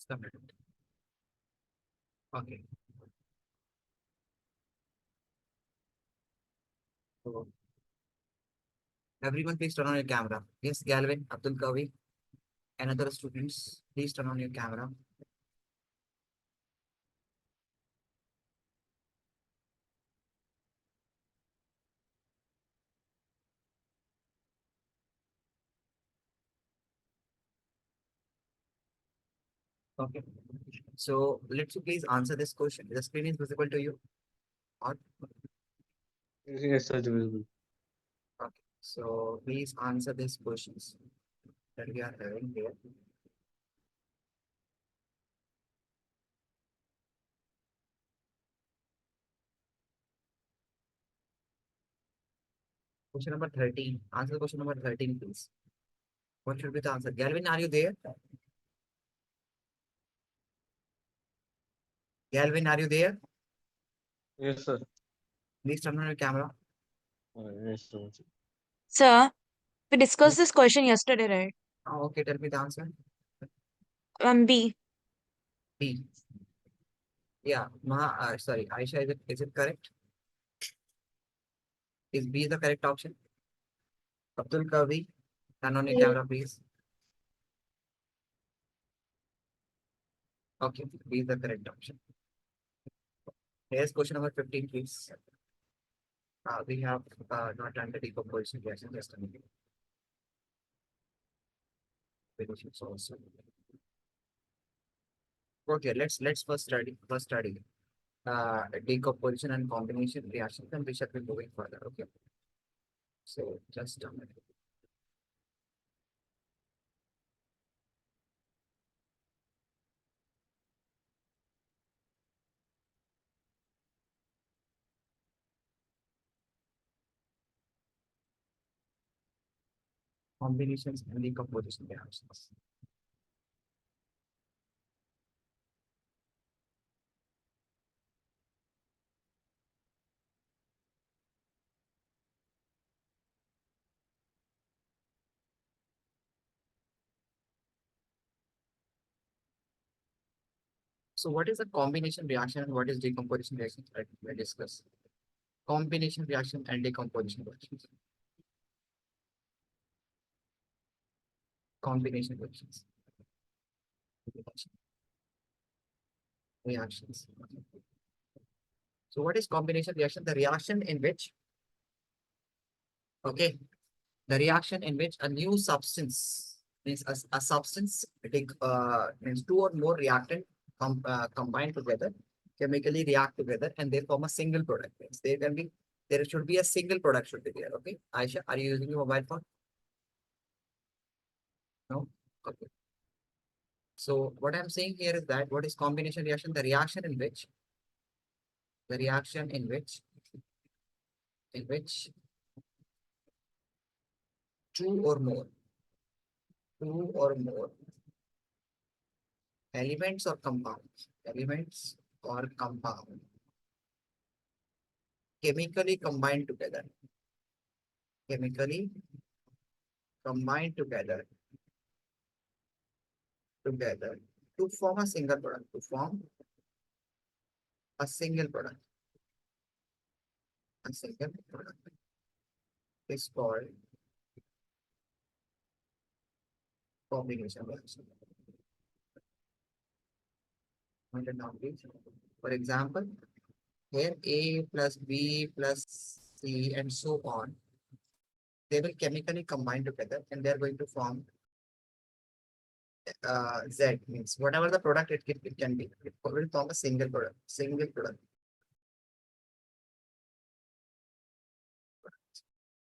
S3: Submit. Okay. So everyone, please turn on your camera. Yes, Galvin, Abdul Kavi, and other students, please turn on your camera. Okay. So let you please answer this question. The screen is visible to you. Or
S5: Yes, sir, visible.
S3: okay. So please answer these questions that we are having here. Question number 13. Answer question number 13, please. What should be the answer? Galvin, are you there? Galvin, are you there?
S5: Yes, sir.
S3: Please turn on your camera.
S5: Yes, sir.
S4: Sir, we
S3: Yes.
S4: discussed this question yesterday, right?
S3: Oh, okay, tell me the answer.
S4: B.
S3: B. Yeah, sorry, Aisha, is it correct? Is B the correct option? Abdul Kavi, turn on your
S2: Yes.
S3: camera, please. Okay, B is the correct option. Here's question number 15, please. We have not done the decomposition reaction, just a minute. Finish it also. Okay, let's first study decomposition and combination reactions, and we shall be moving further. Okay. So just a minute. Combinations and decomposition reactions. So what is a combination reaction and what is decomposition reaction? Let's discuss combination reaction and decomposition reactions. Combination reactions. Reactions. So what is combination reaction? The reaction in which, okay, the reaction in which a new substance means a substance means two or more reactant combine together, chemically react together, and they form a single product. Means there should be a single product should be there. Okay, Aisha, are you using your mobile phone? No. Okay. So what I'm saying here is that what is combination reaction? The reaction in which in which two or more elements or compound chemically combined together chemically combined together to form a single product a single product is called combination reaction. Note it down, please. For example, here A plus B plus C and so on, they will chemically combine together and they are going to form Z, means whatever the product it can be, it will form a single product.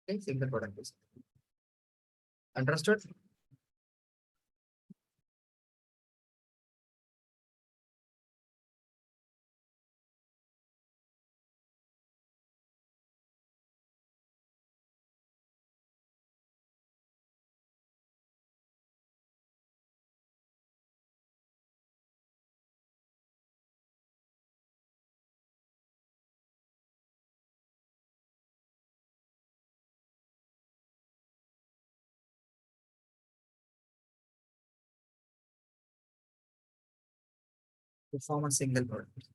S3: Okay, single product is understood. To form a single product.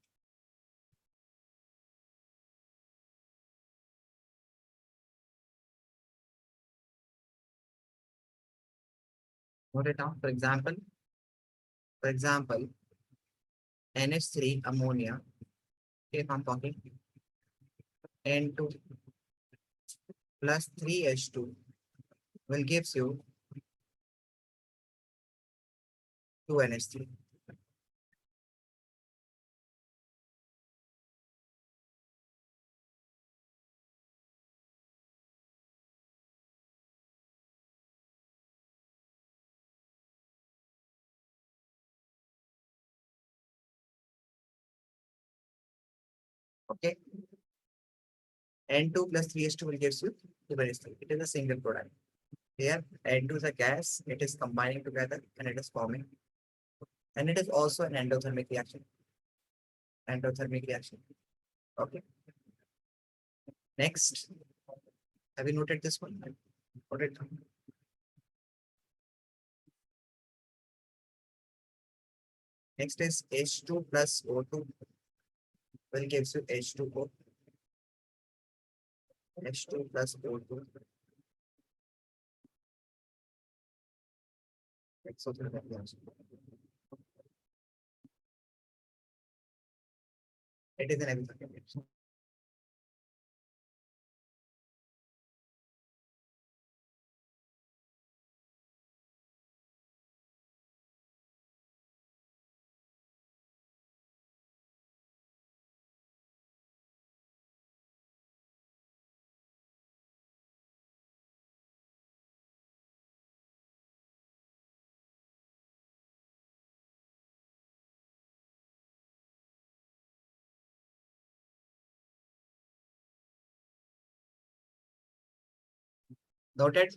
S3: Note it down. For example, NH3 ammonia. If I'm talking N2 plus 3H2 will gives you 2NH3. Okay. N2 plus 3H2 will gives you 2NH3. It is a single product. Here, N2 is a gas, it is combining together and it is forming. And it is also an endothermic reaction. Okay. Next, have you noted this one? Note it down. Next is H2 plus O2 will gives you H2O. H2 plus O2. Exothermic reaction. It is an exothermic reaction. Noted.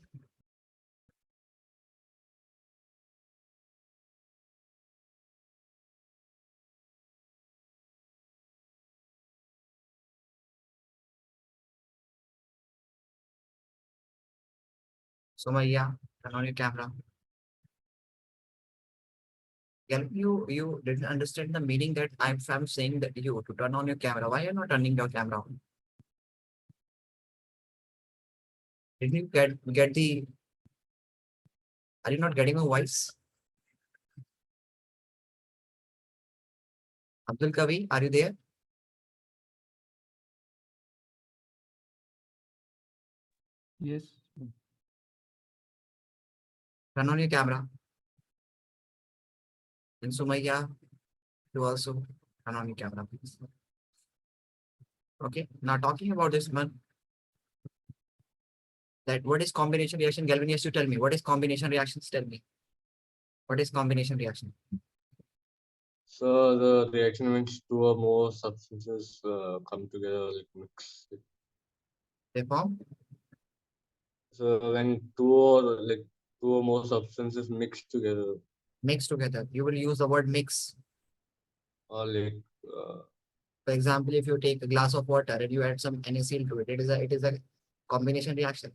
S3: Somaya, turn on your camera. You didn't understand the meaning that I'm saying that you to turn on your camera. Why are you not turning your camera on? Did you get the? Are you not getting my voice? Abdul Kavi, are you there?
S6: Yes.
S3: Turn on your camera. And Sumayya, you also turn on your camera, please. Okay, now talking about this one, that what is combination reaction? Galvin, yes, you tell me. What is combination reactions? Tell me. What is combination reaction?
S5: So the reaction means two or more substances come together, like mix.
S3: They form?
S5: So when two or more substances mix together,
S3: Mix together. You will use the word mix.
S5: or like
S3: For example, if you take a glass of water and you add some NaCl to it, it is a combination reaction.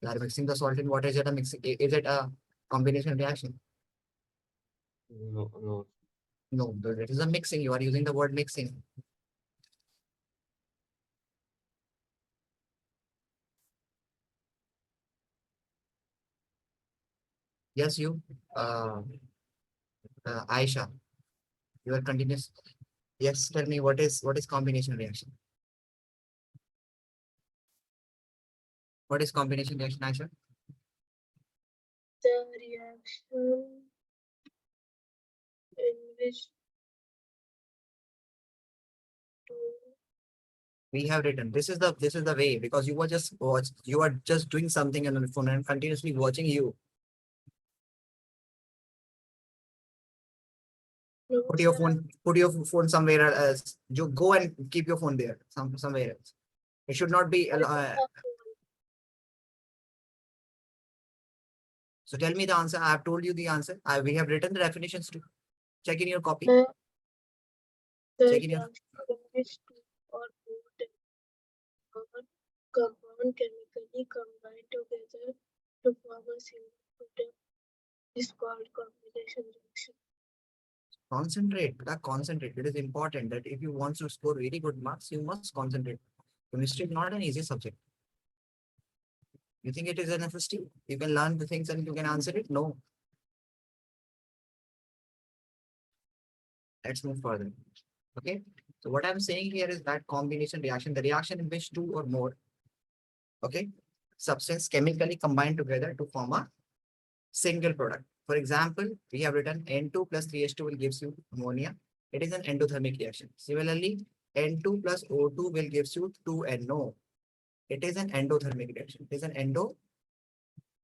S3: You are mixing the salt in water. Is it a combination reaction?
S5: no.
S3: No, it is a mixing. You are using the word mixing. Yes, you, Aisha, you are continuous. Yes, tell me what is combination reaction? What is combination reaction, Aisha?
S6: The reaction in which two
S3: We have written this is the way, because you are just doing something on the phone and continuously watching you. Put your phone somewhere else. You go and keep your phone there, somewhere else. It should not be. So tell me the answer. I have told you the answer. We have written the definitions too. Check in your copy.
S6: the
S3: Check in your.
S6: reaction in which two or more compound chemically combine together to form a single product is called combination reaction.
S3: Concentrate. Concentrate. It is important that if you want to score really good marks, you must concentrate. Chemistry is not an easy subject. You think it is an FST? You can learn the things and you can answer it? No. Let's move further. Okay. So what I'm saying here is that combination reaction, the reaction in which two or more, okay, substance chemically combine together to form a single product. For example, we have written N2 plus 3H2 will gives you ammonia. It is an endothermic reaction. Similarly, N2 plus O2 will gives you 2NO. It is an endothermic reaction. It is an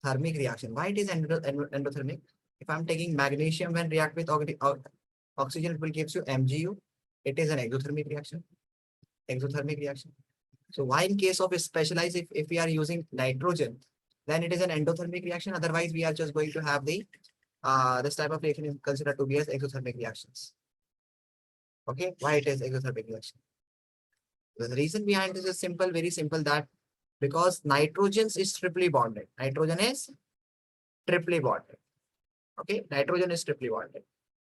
S3: endothermic reaction. Why it is endothermic? If I'm taking magnesium when react with oxygen, it will gives you MgU. It is an exothermic reaction. Exothermic reaction. So why in case of a specialized, if we are using nitrogen, then it is an endothermic reaction. Otherwise, we are just going to have the this type of reaction is considered to be as exothermic reactions. Okay, why it is exothermic reaction? The reason behind this is simple, very simple, that because nitrogen is triply bonded. Nitrogen is triply bonded. Okay, nitrogen is triply bonded.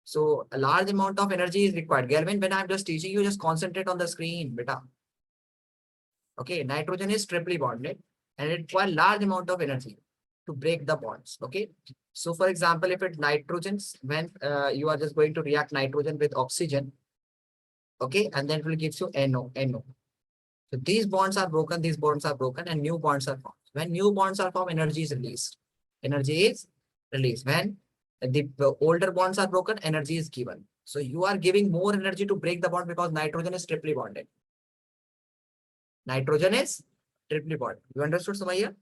S3: So a large amount of energy is required. Galvin, when I'm just teaching you, just concentrate on the screen, beta. Okay, nitrogen is triply bonded and it requires large amount of energy to break the bonds. Okay, so for example, if it's nitrogens, when you are just going to react nitrogen with oxygen, okay, and then it will give you NO. So these bonds are broken, and new bonds are formed. When new bonds are formed, energy is released. Energy is released. When the older bonds are broken, energy is given. So you are giving more energy to break the bond because nitrogen is triply bonded. Nitrogen is triply bonded. You understood, Sumaya?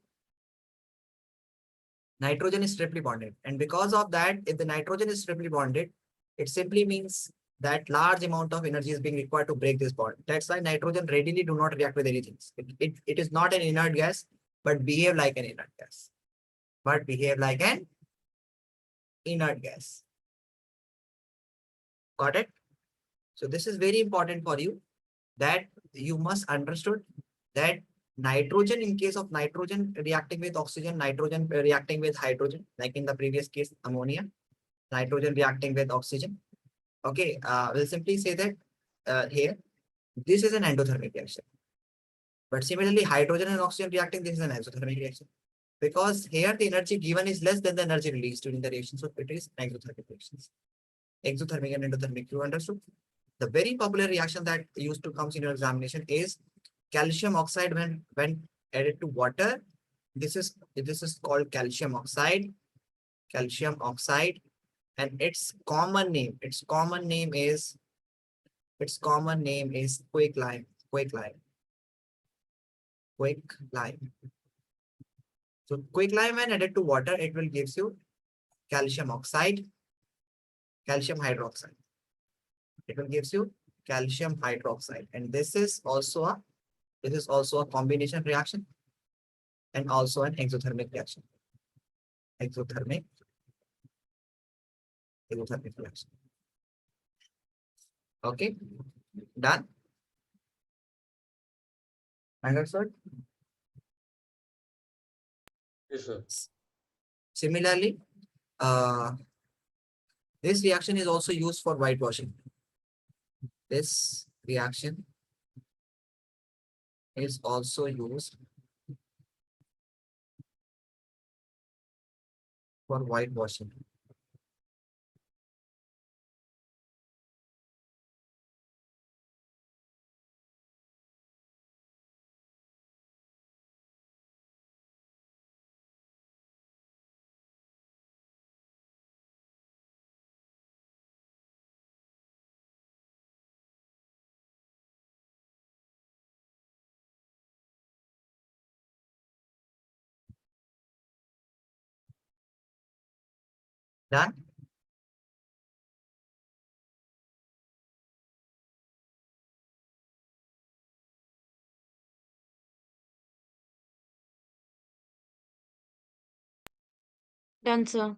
S3: Nitrogen is triply bonded. And because of that, if the nitrogen is triply bonded, it simply means that large amount of energy is being required to break this bond. That's why nitrogen readily do not react with anything. It is not an inert gas, but behave like an inert gas. Got it? So this is very important for you, that you must understood that nitrogen, in case of nitrogen reacting with oxygen, nitrogen reacting with hydrogen, like in the previous case, ammonia, nitrogen reacting with oxygen. Okay, we'll simply say that here, this is an endothermic reaction. But similarly, hydrogen and oxygen reacting, this is an exothermic reaction. Because here the energy given is less than the energy released during the reaction. So it is exothermic reactions. Exothermic and endothermic, you understood? The very popular reaction that used to come in your examination is calcium oxide when added to water This is called calcium oxide. Calcium oxide, and its common name is quicklime. Quicklime. So quicklime, when added to water, it will gives you calcium oxide, calcium hydroxide. It will gives you calcium hydroxide, and this is also a combination reaction and also an exothermic reaction. Exothermic reaction. Okay, done. Understood?
S5: Yes, sir.
S3: Similarly, this reaction is also used for whitewashing. This reaction is also used for whitewashing. Done?
S4: Done, sir.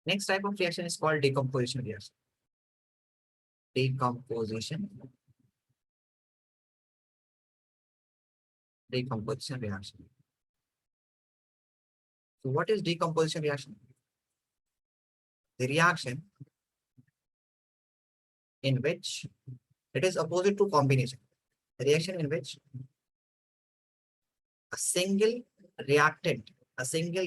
S3: Next type of reaction is called decomposition reaction. Decomposition reaction. So what is decomposition reaction? The reaction in which it is opposite to combination. The reaction in which a single reactant, a single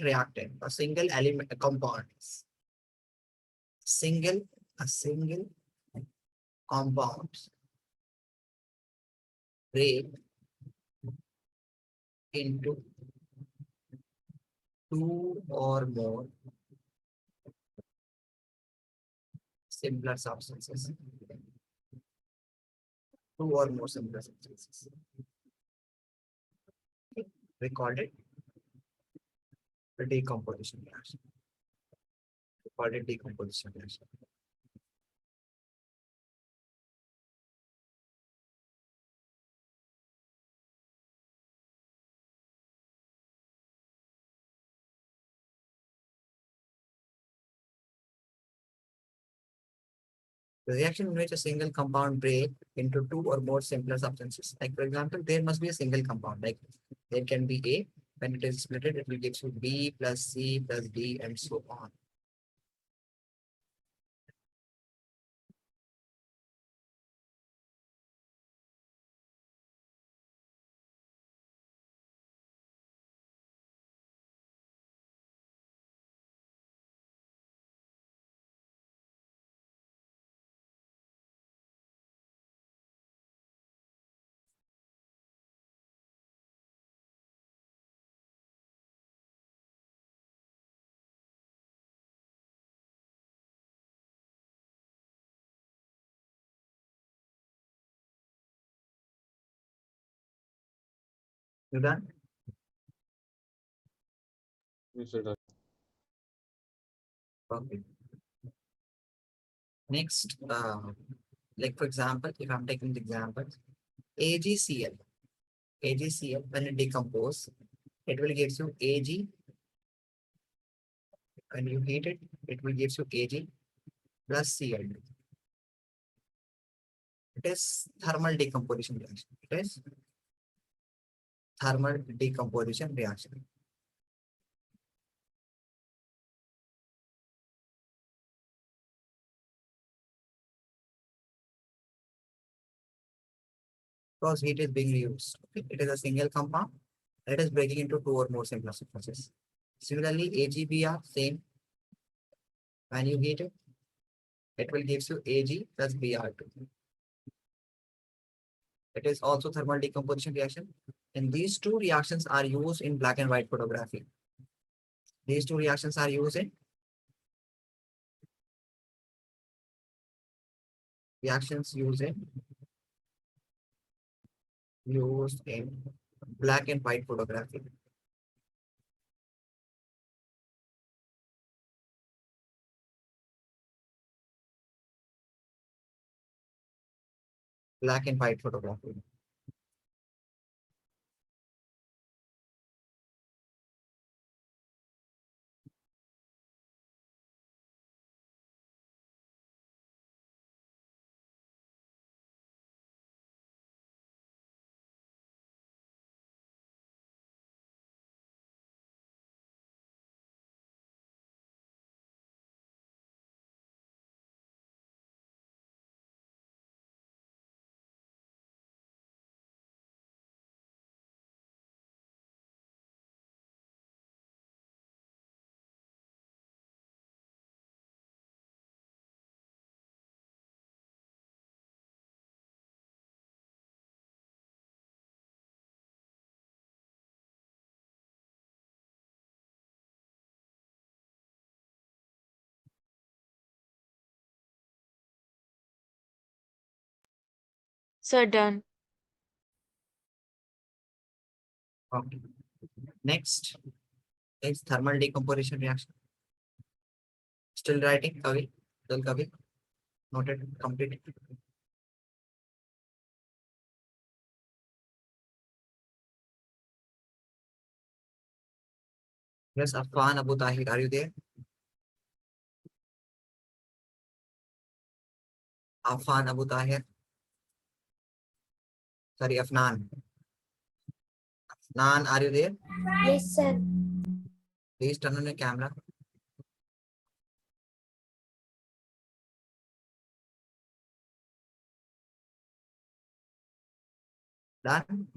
S3: element, a compound, a single compound break into two or more simpler substances. Two or more simpler substances. We called it the decomposition reaction. We called it decomposition reaction. The reaction in which a single compound break into two or more simpler substances. Like for example, there must be a single compound. Like there can be A. When it is splitted, it will give you B plus C plus D and so on. You done?
S5: Yes, sir.
S3: Okay. Next, like for example, if I'm taking the example, AgCl. AgCl, when it decompose, it will give you Ag. When you heat it, it will give you Ag plus Cl. It is thermal decomposition reaction. It is thermal decomposition reaction. Because heat is being used. Okay? It is a single compound. It is breaking into two or more simpler substances. Similarly, AgBr, same. When you heat it, it will give you Ag plus Br2. It is also thermal decomposition reaction. And these two reactions are used in black and white photography. These two reactions are used in used in black and white photography. Black and white photography.
S4: Sir, done.
S3: Okay. Next is thermal decomposition reaction. Still writing, Kavi? Still Kavi? Noted, complete. Yes, Afan Abu Tahir, are you there? Afan Abu Tahir. Sorry, Afnan. Afnan, are you there?
S6: Yes, sir.
S3: Please turn on your camera. Done.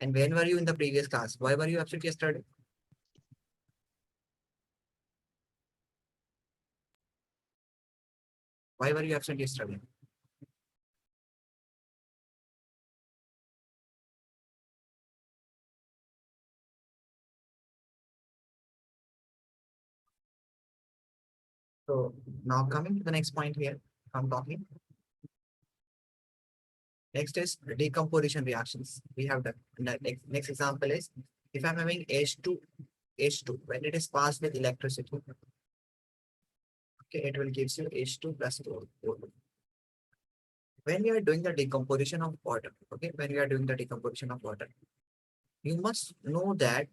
S3: And when were you in the previous class? Why were you absent yesterday? Why were you absent yesterday? So now coming to the next point here, I'm talking. Next is decomposition reactions. We have the next example is if I'm having H2, when it is passed with electricity, okay, it will gives you H2 plus O2. When we are doing the decomposition of water, okay, when we are doing the decomposition of water, you must know that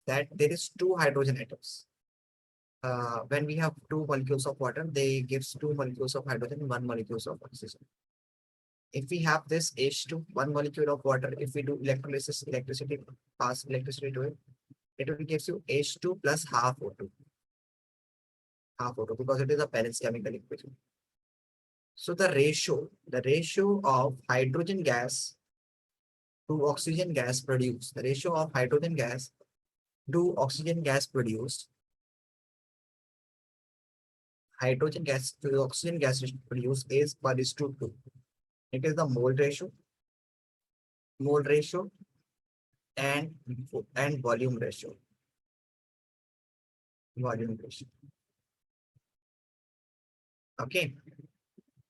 S3: there is two hydrogen atoms. When we have two molecules of water, they gives two molecules of hydrogen and one molecules of oxygen. If we have this H2, one molecule of water, if we do electrolysis, pass electricity to it, it will give you H2 plus half O2. Half O2 because it is a balanced chemical equation. So the ratio of hydrogen gas to oxygen gas produced, the ratio of hydrogen gas to oxygen gas produced, hydrogen gas to oxygen gas produced is 1:2. It is the mole ratio and volume ratio. Volume ratio. Okay.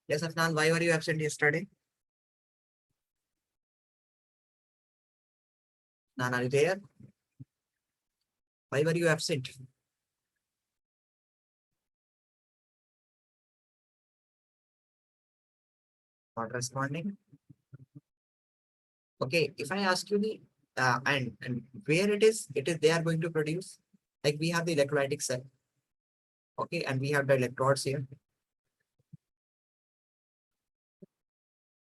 S3: Yes, Afnan, why were you absent yesterday? Nan, are you there? Why were you absent? Not responding. Okay, if I ask you the and where it is they are going to produce. Like we have the electrolytic cell. Okay, and we have the electrodes here.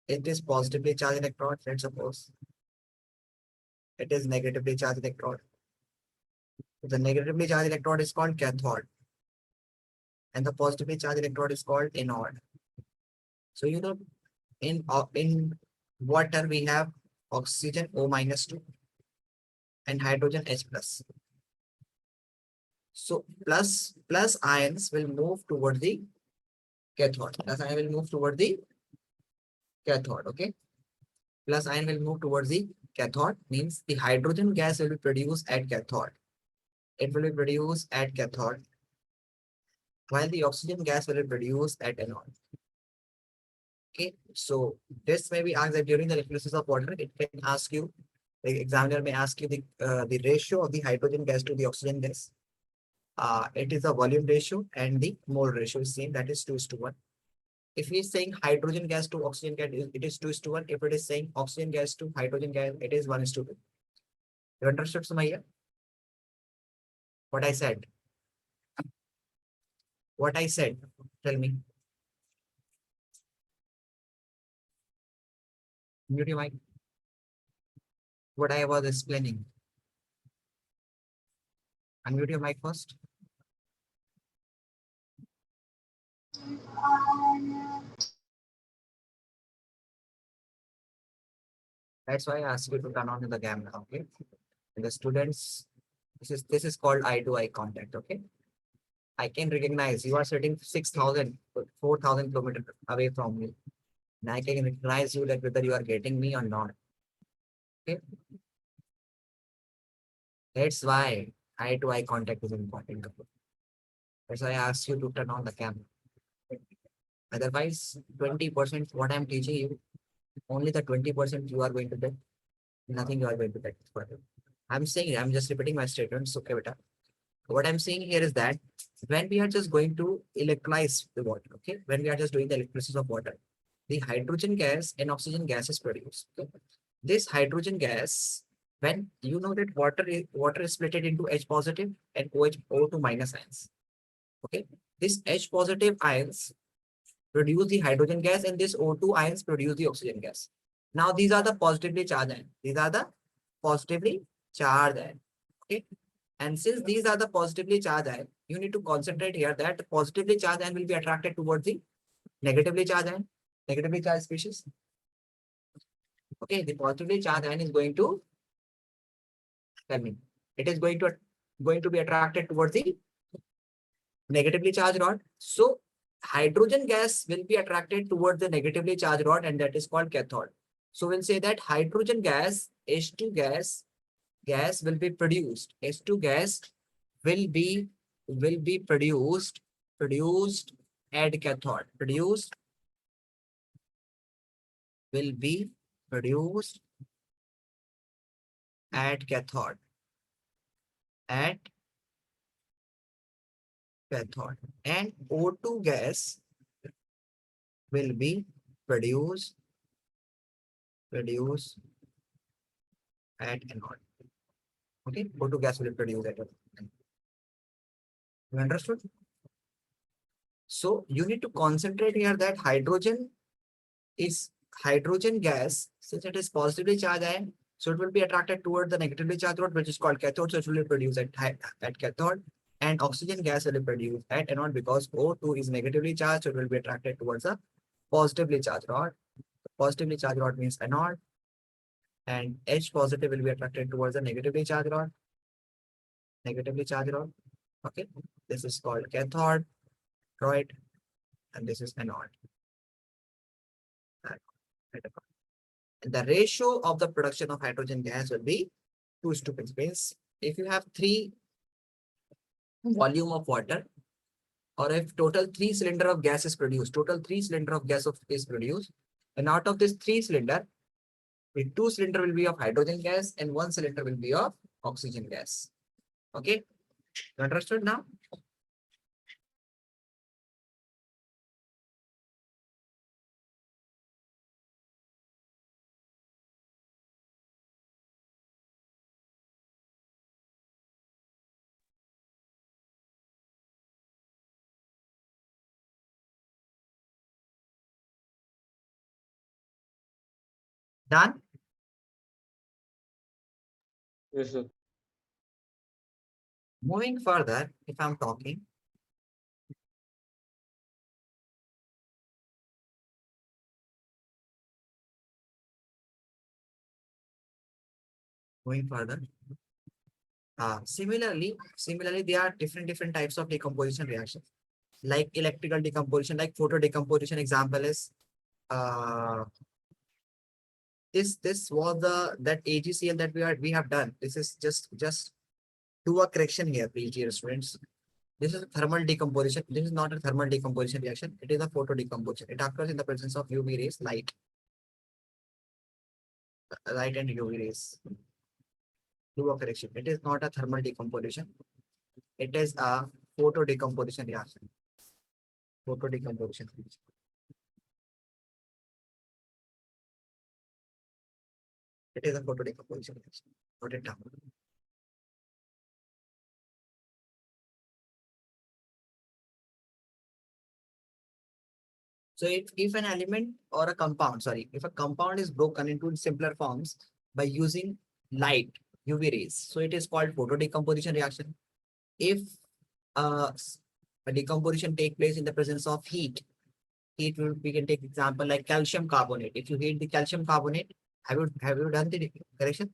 S3: It is positively charged electrode, let's suppose. It is negatively charged electrode. The negatively charged electrode is called cathode. And the positively charged electrode is called anode. So you know, in water we have oxygen O-2 and hydrogen H+. So plus ions will move toward the cathode. Plus ion will move toward the cathode. Okay. Plus ion will move towards the cathode, means the hydrogen gas will be produced at cathode. It will be produced at cathode, while the oxygen gas will be produced at anode. Okay, so this may be asked that during the electrolysis of water, it can ask you, the examiner may ask you the ratio of the hydrogen gas to the oxygen gas. It is a volume ratio and the mole ratio is same, that is 2:1. If he is saying hydrogen gas to oxygen gas, it is 2:1. If it is saying oxygen gas to hydrogen gas, it is 1:2. You understood, Sumaya? What I said? What I said? Tell me. Mute your mic. What I was explaining. Unmute your mic first. That's why I asked you to turn on the camera. Okay. And the students, this is called eye to eye contact. Okay. I can recognize you are sitting 6,000, 4,000 kilometers away from me. And I can recognize you that whether you are getting me or not. Okay. That's why eye to eye contact is important. That's why I asked you to turn on the camera. Otherwise, 20% what I'm teaching you, only the 20% you are going to get. Nothing you are going to get. I'm saying, I'm just repeating my statements. Okay, beta. What I'm saying here is that when we are just going to electrolyze the water, okay, when we are just doing the electrolysis of water, the hydrogen gas and oxygen gas is produced. Okay? This hydrogen gas, when you know that water is split into H positive and O2 minus ions. Okay, this H positive ions produce the hydrogen gas and this O2 ions produce the oxygen gas. Now these are the positively charged ions. These are the positively charged ions. Okay. And since these are the positively charged ions, you need to concentrate here that the positively charged ion will be attracted towards the negatively charged ion, negatively charged species. Okay, the positively charged ion is going to, tell me, it is going to be attracted towards the negatively charged rod. So hydrogen gas will be attracted towards the negatively charged rod, and that is called cathode. So we'll say that hydrogen gas, H2 gas will be produced. H2 gas will be produced at cathode. Will be produced at cathode. And O2 gas will be produced at anode. Okay, O2 gas will be produced at anode. You understood? So you need to concentrate here that hydrogen gas, since it is positively charged ion, so it will be attracted toward the negatively charged rod, which is called cathode. So it will be produced at cathode, and oxygen gas will be produced at anode because O2 is negatively charged, so it will be attracted towards a positively charged rod. Positively charged rod means anode, and H positive will be attracted towards a negatively charged rod. Okay, this is called cathode, right? And this is anode. And the ratio of the production of hydrogen gas will be 2:6. Means if you have 3 volume of water, or if total 3 cylinder of gas is produced, is produced, and out of this 3 cylinder, the 2 cylinder will be of hydrogen gas and 1 cylinder will be of oxygen gas. Okay, you understood now? Done?
S5: Yes, sir.
S3: Moving further, if I'm talking, similarly, there are different types of decomposition reactions, like electrical decomposition, like photo decomposition. Example is This was that AgCl that we have done. This is just do a correction here, please, dear students. This is thermal decomposition. This is not a thermal decomposition reaction. It is a photo decomposition. It occurs in the presence of UV rays, light and UV rays. Do a correction. It is not a thermal decomposition. It is a photo decomposition reaction. Photo decomposition. It is a photo decomposition reaction. Note it down. So if an element or a compound, if a compound is broken into simpler forms by using light, UV rays, so it is called photo decomposition reaction. If a decomposition take place in the presence of heat, we can take example like calcium carbonate. If you heat the calcium carbonate, have you done the correction?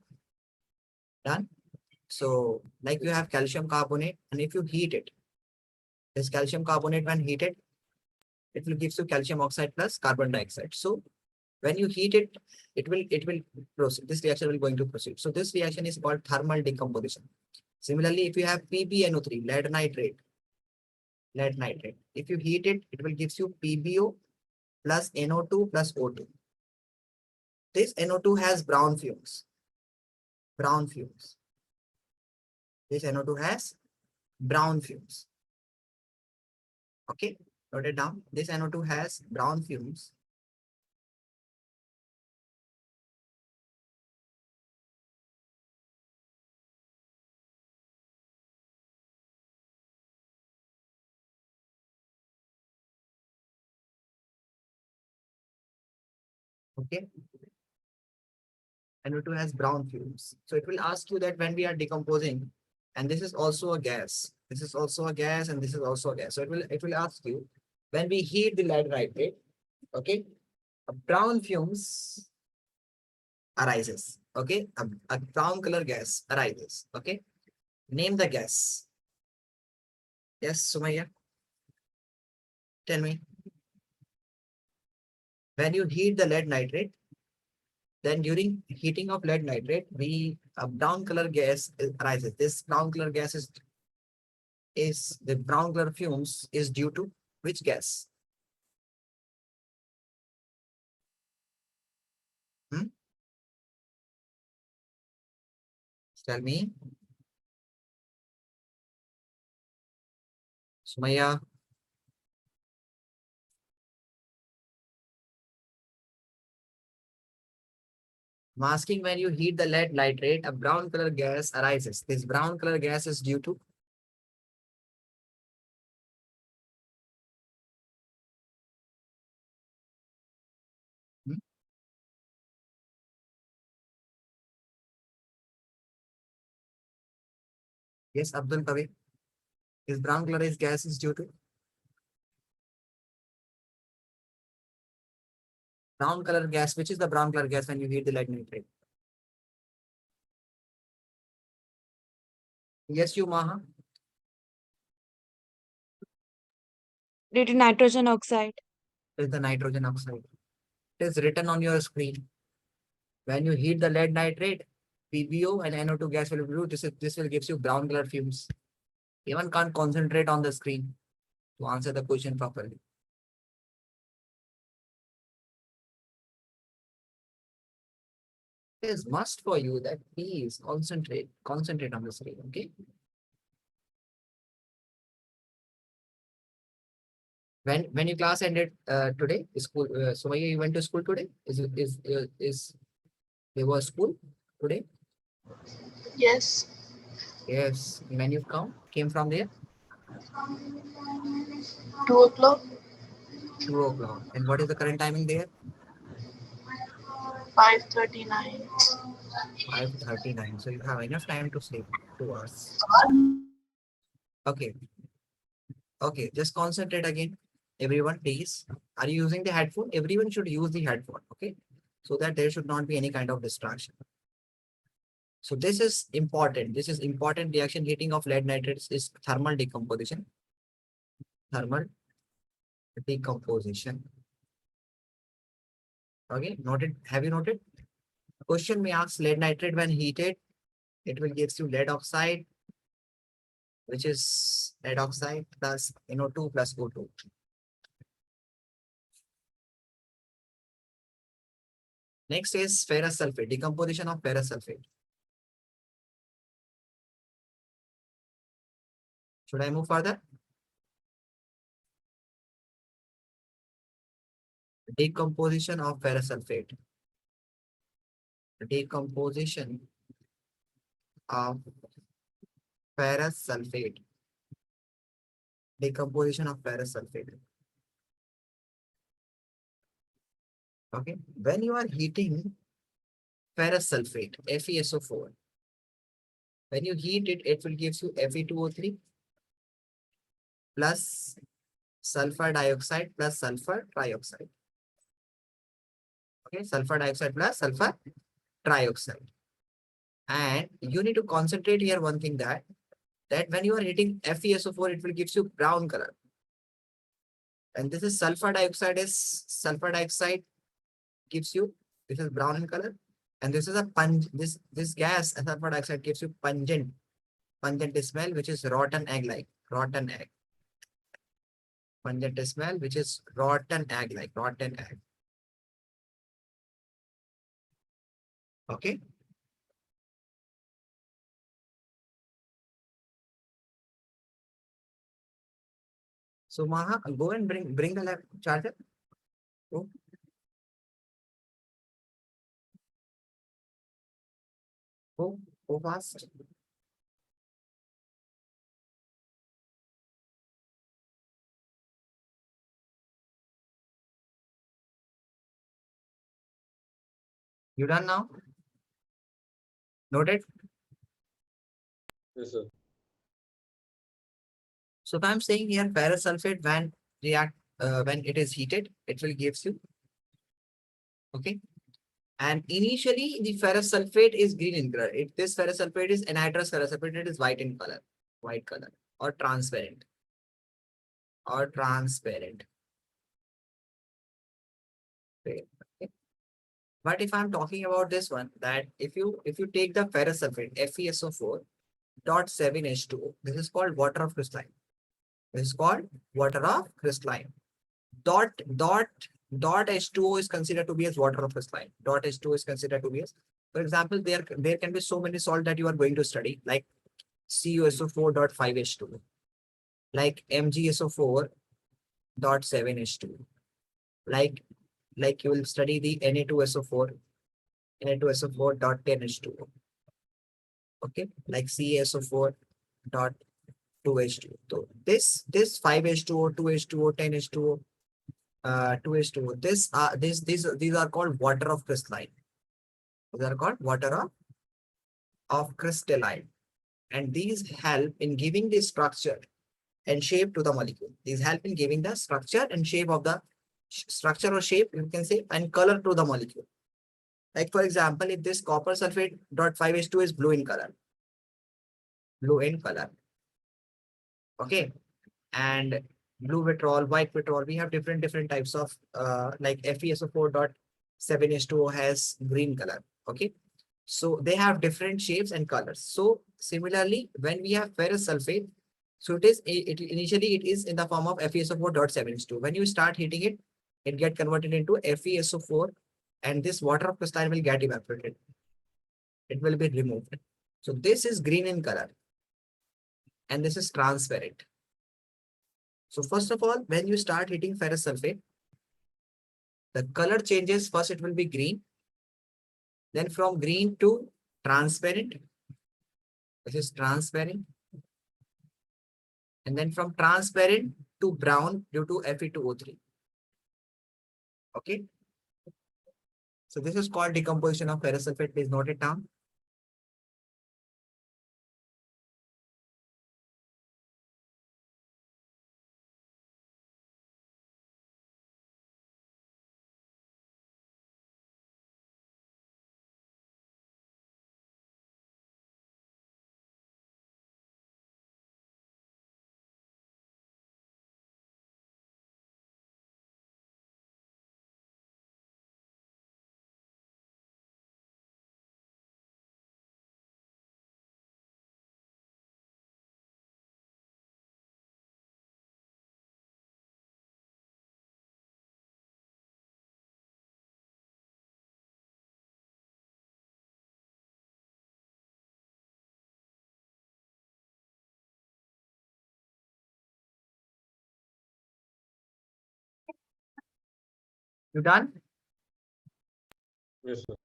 S3: Done. So like you have calcium carbonate, and if you heat it, this calcium carbonate when heated, it will give you calcium oxide plus carbon dioxide. So when you heat it, it will proceed. This reaction will going to proceed. So this reaction is called thermal decomposition. Similarly, if you have PbNO3, lead nitrate, if you heat it, it will give you PbO plus NO2 plus O2. This NO2 has brown fumes. This NO2 has brown fumes. Okay, note it down. This NO2 has brown fumes. Okay. NO2 has brown fumes. So it will ask you that when we are decomposing, and this is also a gas. This is also a gas, and this is also a gas. So it will ask you when we heat the lead nitrate, okay, a brown fumes arises. Okay, a brown color gas arises. Okay, name the gas. Yes, Sumaya, tell me. When you heat the lead nitrate, then during heating of lead nitrate, a brown color gas arises. This brown color gas is the brown color fumes is due to which gas? Tell me. Sumaya. I'm asking, when you heat the lead nitrate, a brown color gas arises. This brown color gas is due to yes, Abdul Kabir. This brown color gas is due to brown color gas. Which is the brown color gas when you heat the lead nitrate? Yes, you, Maha.
S4: Due to nitrogen oxide.
S3: It is the nitrogen oxide. It is written on your screen. When you heat the lead nitrate, PbO and NO2 gas will be blue. This will give you brown color fumes. Even can't concentrate on the screen to answer the question properly. It is must for you that please concentrate on the screen. Okay. When your class ended today, school. So you went to school today? Is there was school today?
S6: Yes.
S3: Yes. When you came from there?
S6: 2 o'clock.
S3: 2 o'clock. And what is the current timing there?
S6: 5:39.
S3: 5:39. So you have enough time to sleep 2 hours. Okay. Okay. Just concentrate again. Everyone, please. Are you using the headphone? Everyone should use the headphone. Okay. So that there should not be any kind of distraction. So this is important. This is important reaction. Heating of lead nitrates is thermal decomposition. Thermal decomposition. Okay. Noted. Have you noted? Question may ask lead nitrate when heated, it will give you lead oxide, which is lead oxide plus NO2 plus O2. Next is ferrous sulfate, decomposition of ferrous sulfate. Should I move further? Decomposition of ferrous sulfate. Decomposition of ferrous sulfate. Decomposition of ferrous sulfate. Okay, when you are heating ferrous sulfate, FeSO4, when you heat it, it will give you Fe2O3 plus sulfur dioxide plus sulfur trioxide. Okay, sulfur dioxide plus sulfur trioxide. And you need to concentrate here one thing that when you are heating FeSO4, it will give you brown color. And this is sulfur dioxide gives you, this is brown in color. And this is a this gas, sulfur dioxide, gives you pungent smell, which is rotten egg like, rotten egg. Pungent smell, which is rotten egg like, rotten egg. Okay. So Maha, go and bring the lab charger. Go. Go fast. You done now? Noted?
S5: Yes, sir.
S3: So if I'm saying here ferrous sulfate when when it is heated, it will gives you. Okay. And initially the ferrous sulfate is green in color. If this ferrous sulfate is anhydrous ferrous sulfate, it is white in color, or transparent. Okay. But if I'm talking about this one, that if you take the ferrous sulfate, FeSO4 dot 7H2O, this is called water of crystalline. This is called water of crystalline. Dot H2O is considered to be as water of crystalline. Dot H2O is considered to be as, for example, there can be so many salt that you are going to study, like CuSO4 dot 5H2O, like MgSO4 dot 7H2O, like you will study the Na2SO4 dot 10H2O. Okay, like CaSO4 dot 2H2O. So this 5H2O, 2H2O, 10H2O, 2H2O, these are called water of crystalline. These are called water of crystalline, and these help in giving the structure and shape to the molecule. These help in giving the structure and shape of the structure or shape, you can say, and color to the molecule. Like for example, if this copper sulfate dot 5H2 is blue in color. Okay, and blue vitriol, white vitriol, we have different types of like FeSO4 dot 7H2O has green color. Okay, so they have different shapes and colors. So similarly, when we have ferrous sulfate, so initially it is in the form of FeSO4 dot 7H2O. When you start heating it, it get converted into FeSO4, and this water of crystalline will get evaporated. It will be removed. So this is green in color, and this is transparent. So first of all, when you start heating ferrous sulfate, the color changes. First it will be green, then from green to transparent. This is transparent, and then from transparent to brown due to Fe2O3. Okay, so this is called decomposition of ferrous sulfate. Please note it down. You done?
S5: Yes, sir.